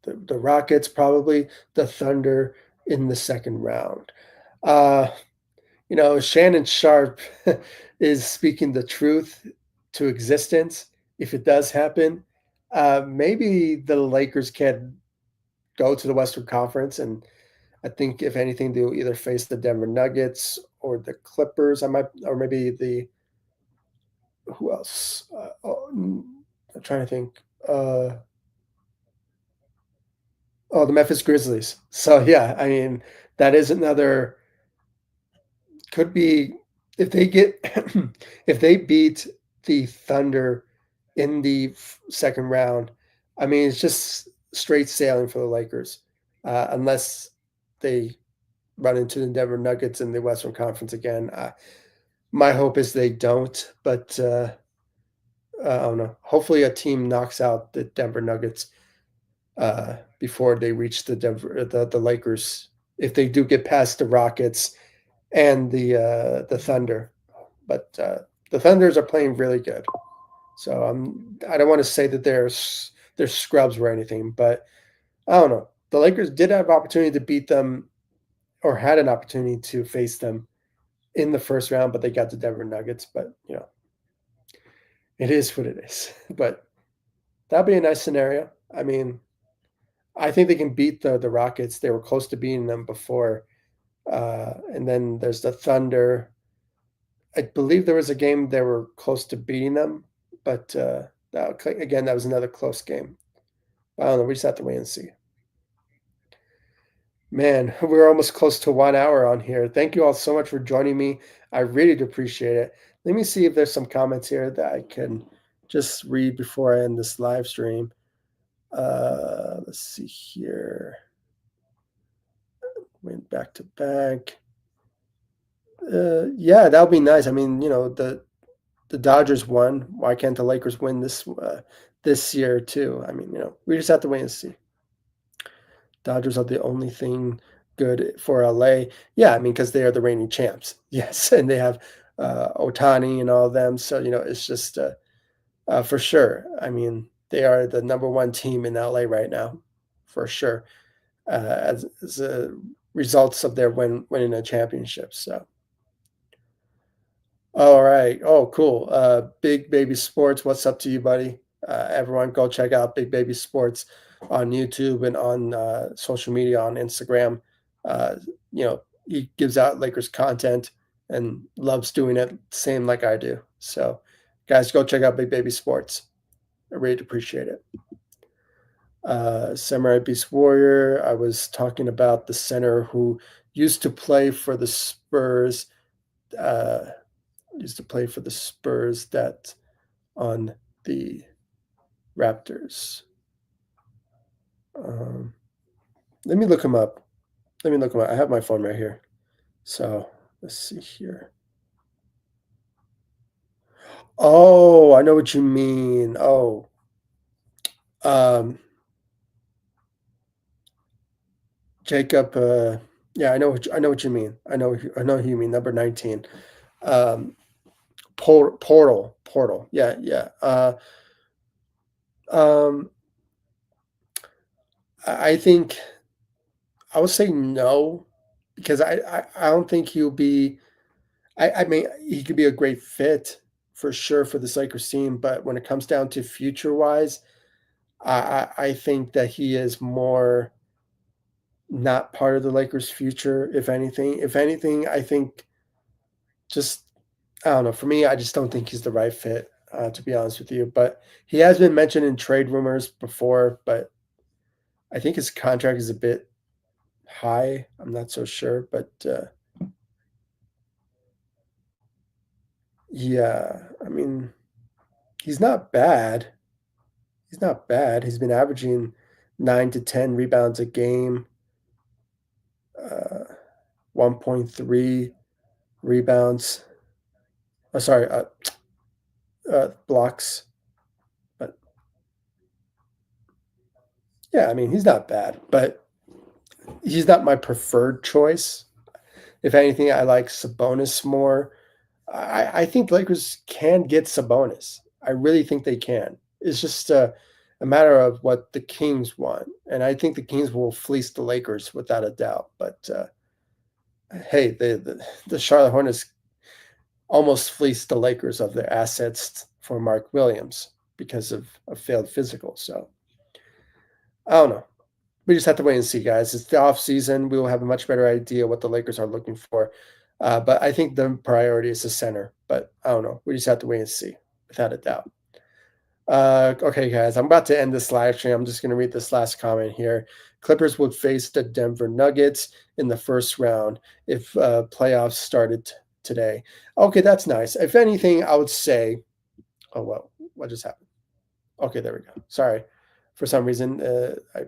Speaker 1: the Rockets, probably the Thunder in the second round. Uh, Shannon Sharp is speaking the truth to existence. If it does happen, maybe the Lakers can go to the Western Conference, and I think if anything, they'll either face the Denver Nuggets or the Clippers. Or maybe the who else? I'm trying to think. The Memphis Grizzlies. So yeah, I mean that is another could be if they get if they beat the Thunder in the second round. I mean, it's just straight sailing for the Lakers, unless they run into the Denver Nuggets in the Western Conference again. My hope is they don't, but I don't know. Hopefully, a team knocks out the Denver Nuggets before they reach the Lakers. If they do get past the Rockets and the Thunder, but the Thunders are playing really good. So I don't want to say that they're scrubs or anything, but I don't know. The Lakers did have opportunity to beat them, or had an opportunity to face them in the first round, but they got the Denver Nuggets. But it is what it is. But that'd be a nice scenario. I mean, I think they can beat the Rockets. They were close to beating them before. And then there's the Thunder. I believe there was a game they were close to beating them, but again, that was another close game. I don't know. We just have to wait and see. Man, we're almost close to 1 hour on here. Thank you all so much for joining me. I really do appreciate it. Let me see if there's some comments here that I can just read before I end this live stream. Let's see here. Went back to back. Yeah, that would be nice. I mean, the Dodgers won. Why can't the Lakers win this year too? I mean, we just have to wait and see. Dodgers are the only thing good for LA. Yeah, I mean, because they are the reigning champs. Yes, and they have Otani and all of them. So it's just for sure. I mean, they are the number one team in LA right now, for sure, as a results of their winning a championship. So. All right. Oh, cool. Big Baby Sports. What's up to you, buddy? Everyone, go check out Big Baby Sports on YouTube and on social media on Instagram. He gives out Lakers content and loves doing it, same like I do. So, guys, go check out Big Baby Sports. I really appreciate it. Samurai Beast Warrior. I was talking about the center who used to play for the Spurs. Uh, used to play for the Spurs that on the Raptors. Um, let me look him up. Let me look him up. I have my phone right here. So let's see here. Oh, I know what you mean. Oh, um, Jacob. Yeah, I know what you mean. I know who you mean. Number 19. Um, Portal. Yeah, yeah. Um, I think I would say no because I don't think he'll be. I mean, he could be a great fit for sure for the Lakers team, but when it comes down to future wise, I think that he is more not part of the Lakers' future. If anything, I think just I don't know. For me, I just don't think he's the right fit. To be honest with you, but he has been mentioned in trade rumors before, but I think his contract is a bit high. I'm not so sure, but yeah, I mean, he's not bad. He's not bad. He's been averaging 9 to 10 rebounds a game, uh, 1.3 rebounds. Oh, sorry, blocks. But yeah, I mean, he's not bad, but he's not my preferred choice. If anything, I like Sabonis more. I think Lakers can get Sabonis. I really think they can. It's just a matter of what the Kings want. And I think the Kings will fleece the Lakers without a doubt. But hey, the Charlotte Hornets almost fleeced the Lakers of their assets for Mark Williams because of a failed physical. So I don't know. We just have to wait and see, guys. It's the off season. We will have a much better idea what the Lakers are looking for. But I think the priority is the center. But I don't know. We just have to wait and see, without a doubt. Okay, guys, I'm about to end this live stream. I'm just going to read this last comment here. Clippers would face the Denver Nuggets in the first round if playoffs started today. Okay, that's nice. If anything, I would say, oh, well, what just happened? Okay, there we go. Sorry. For some reason, I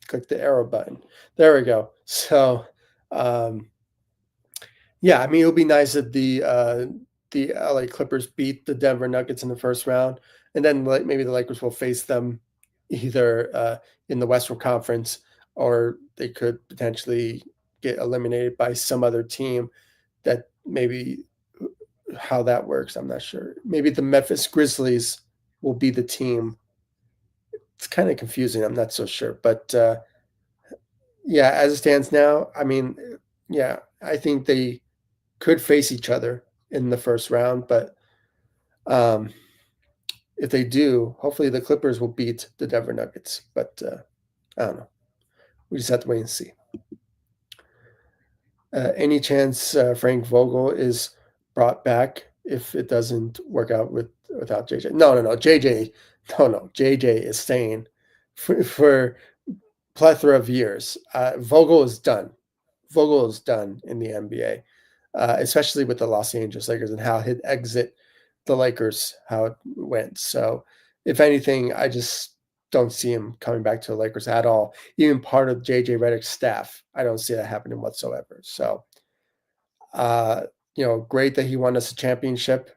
Speaker 1: clicked the arrow button. There we go. So, um, yeah, I mean, it would be nice if the LA Clippers beat the Denver Nuggets in the first round, and then maybe the Lakers will face them either in the Western Conference or they could potentially get eliminated by some other team that maybe how that works. I'm not sure. Maybe the Memphis Grizzlies will be the team. It's kind of confusing. I'm not so sure, but yeah, as it stands now, I mean, yeah, I think they could face each other in the first round, but um, if they do, hopefully the Clippers will beat the Denver Nuggets. But I don't know. We just have to wait and see. Any chance Frank Vogel is brought back if it doesn't work out without JJ? No. JJ, no. JJ is staying for plethora of years. Vogel is done. Vogel is done in the NBA, especially with the Los Angeles Lakers and how his exit the Lakers, how it went. So, if anything, I just don't see him coming back to the Lakers at all. Even part of JJ Redick's staff, I don't see that happening whatsoever. So, uh, great that he won us a championship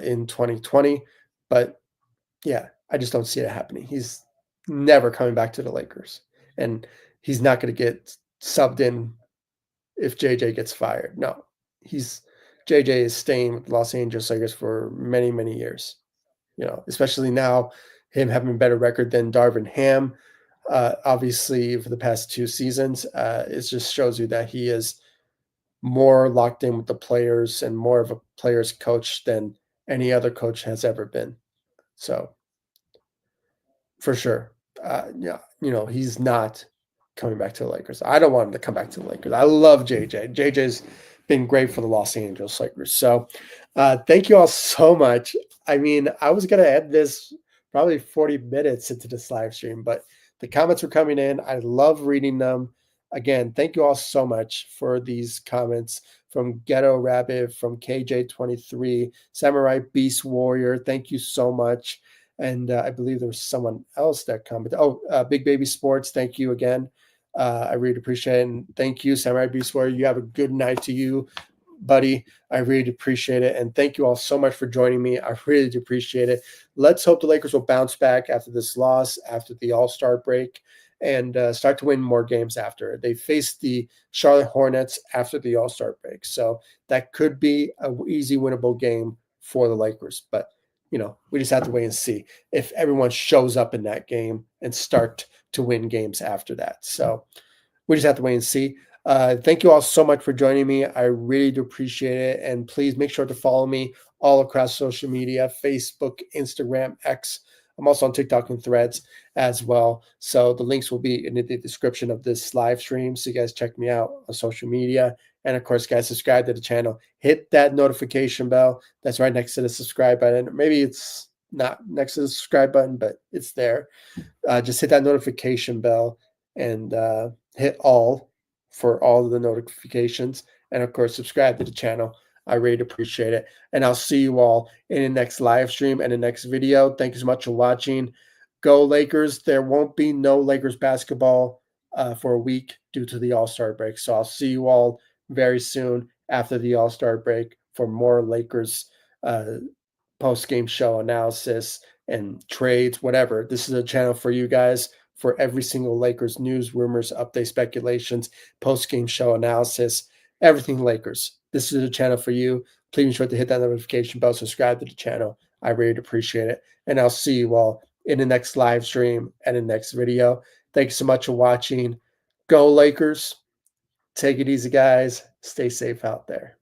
Speaker 1: in 2020, but yeah, I just don't see it happening. He's never coming back to the Lakers, and he's not going to get subbed in if JJ gets fired. No, he's JJ is staying with the Los Angeles Lakers for many, many years. Especially now, him having a better record than Darvin Ham. Obviously, for the past 2 seasons, it just shows you that he is more locked in with the players and more of a player's coach than any other coach has ever been. So for sure, yeah, he's not coming back to the Lakers. I don't want him to come back to the Lakers. I love JJ. JJ's been great for the Los Angeles Lakers. So thank you all so much. I mean, I was gonna add this probably 40 minutes into this live stream, but the comments were coming in. I love reading them. Again, thank you all so much for these comments from Ghetto Rabbit, from KJ23, Samurai Beast Warrior. Thank you so much. And I believe there was someone else that commented. Oh, Big Baby Sports. Thank you again. I really appreciate it. And thank you, Samurai Beast Warrior. You have a good night to you, buddy. I really appreciate it. And thank you all so much for joining me. I really do appreciate it. Let's hope the Lakers will bounce back after this loss, after the All-Star break, and start to win more games after. They faced the Charlotte Hornets after the All-Star break. So that could be an easy winnable game for the Lakers. But, we just have to wait and see if everyone shows up in that game and start to win games after that. So we just have to wait and see. Thank you all so much for joining me. I really do appreciate it. And please make sure to follow me all across social media, Facebook, Instagram, X. I'm also on TikTok and Threads as well. So the links will be in the description of this live stream. So you guys check me out on social media. And of course, guys, subscribe to the channel. Hit that notification bell that's right next to the subscribe button. Maybe it's not next to the subscribe button, but it's there. Just hit that notification bell and hit all for all of the notifications. And of course, subscribe to the channel. I really appreciate it. And I'll see you all in the next live stream and the next video. Thank you so much for watching. Go Lakers. There won't be no Lakers basketball for a week due to the All-Star break. So I'll see you all very soon after the All-Star break for more Lakers post-game show analysis and trades, whatever. This is a channel for you guys for every single Lakers news, rumors, updates, speculations, post-game show analysis, everything Lakers. This is a channel for you. Please be sure to hit that notification bell, subscribe to the channel. I really appreciate it. And I'll see you all in the next live stream and the next video. Thank you so much for watching. Go Lakers. Take it easy, guys. Stay safe out there.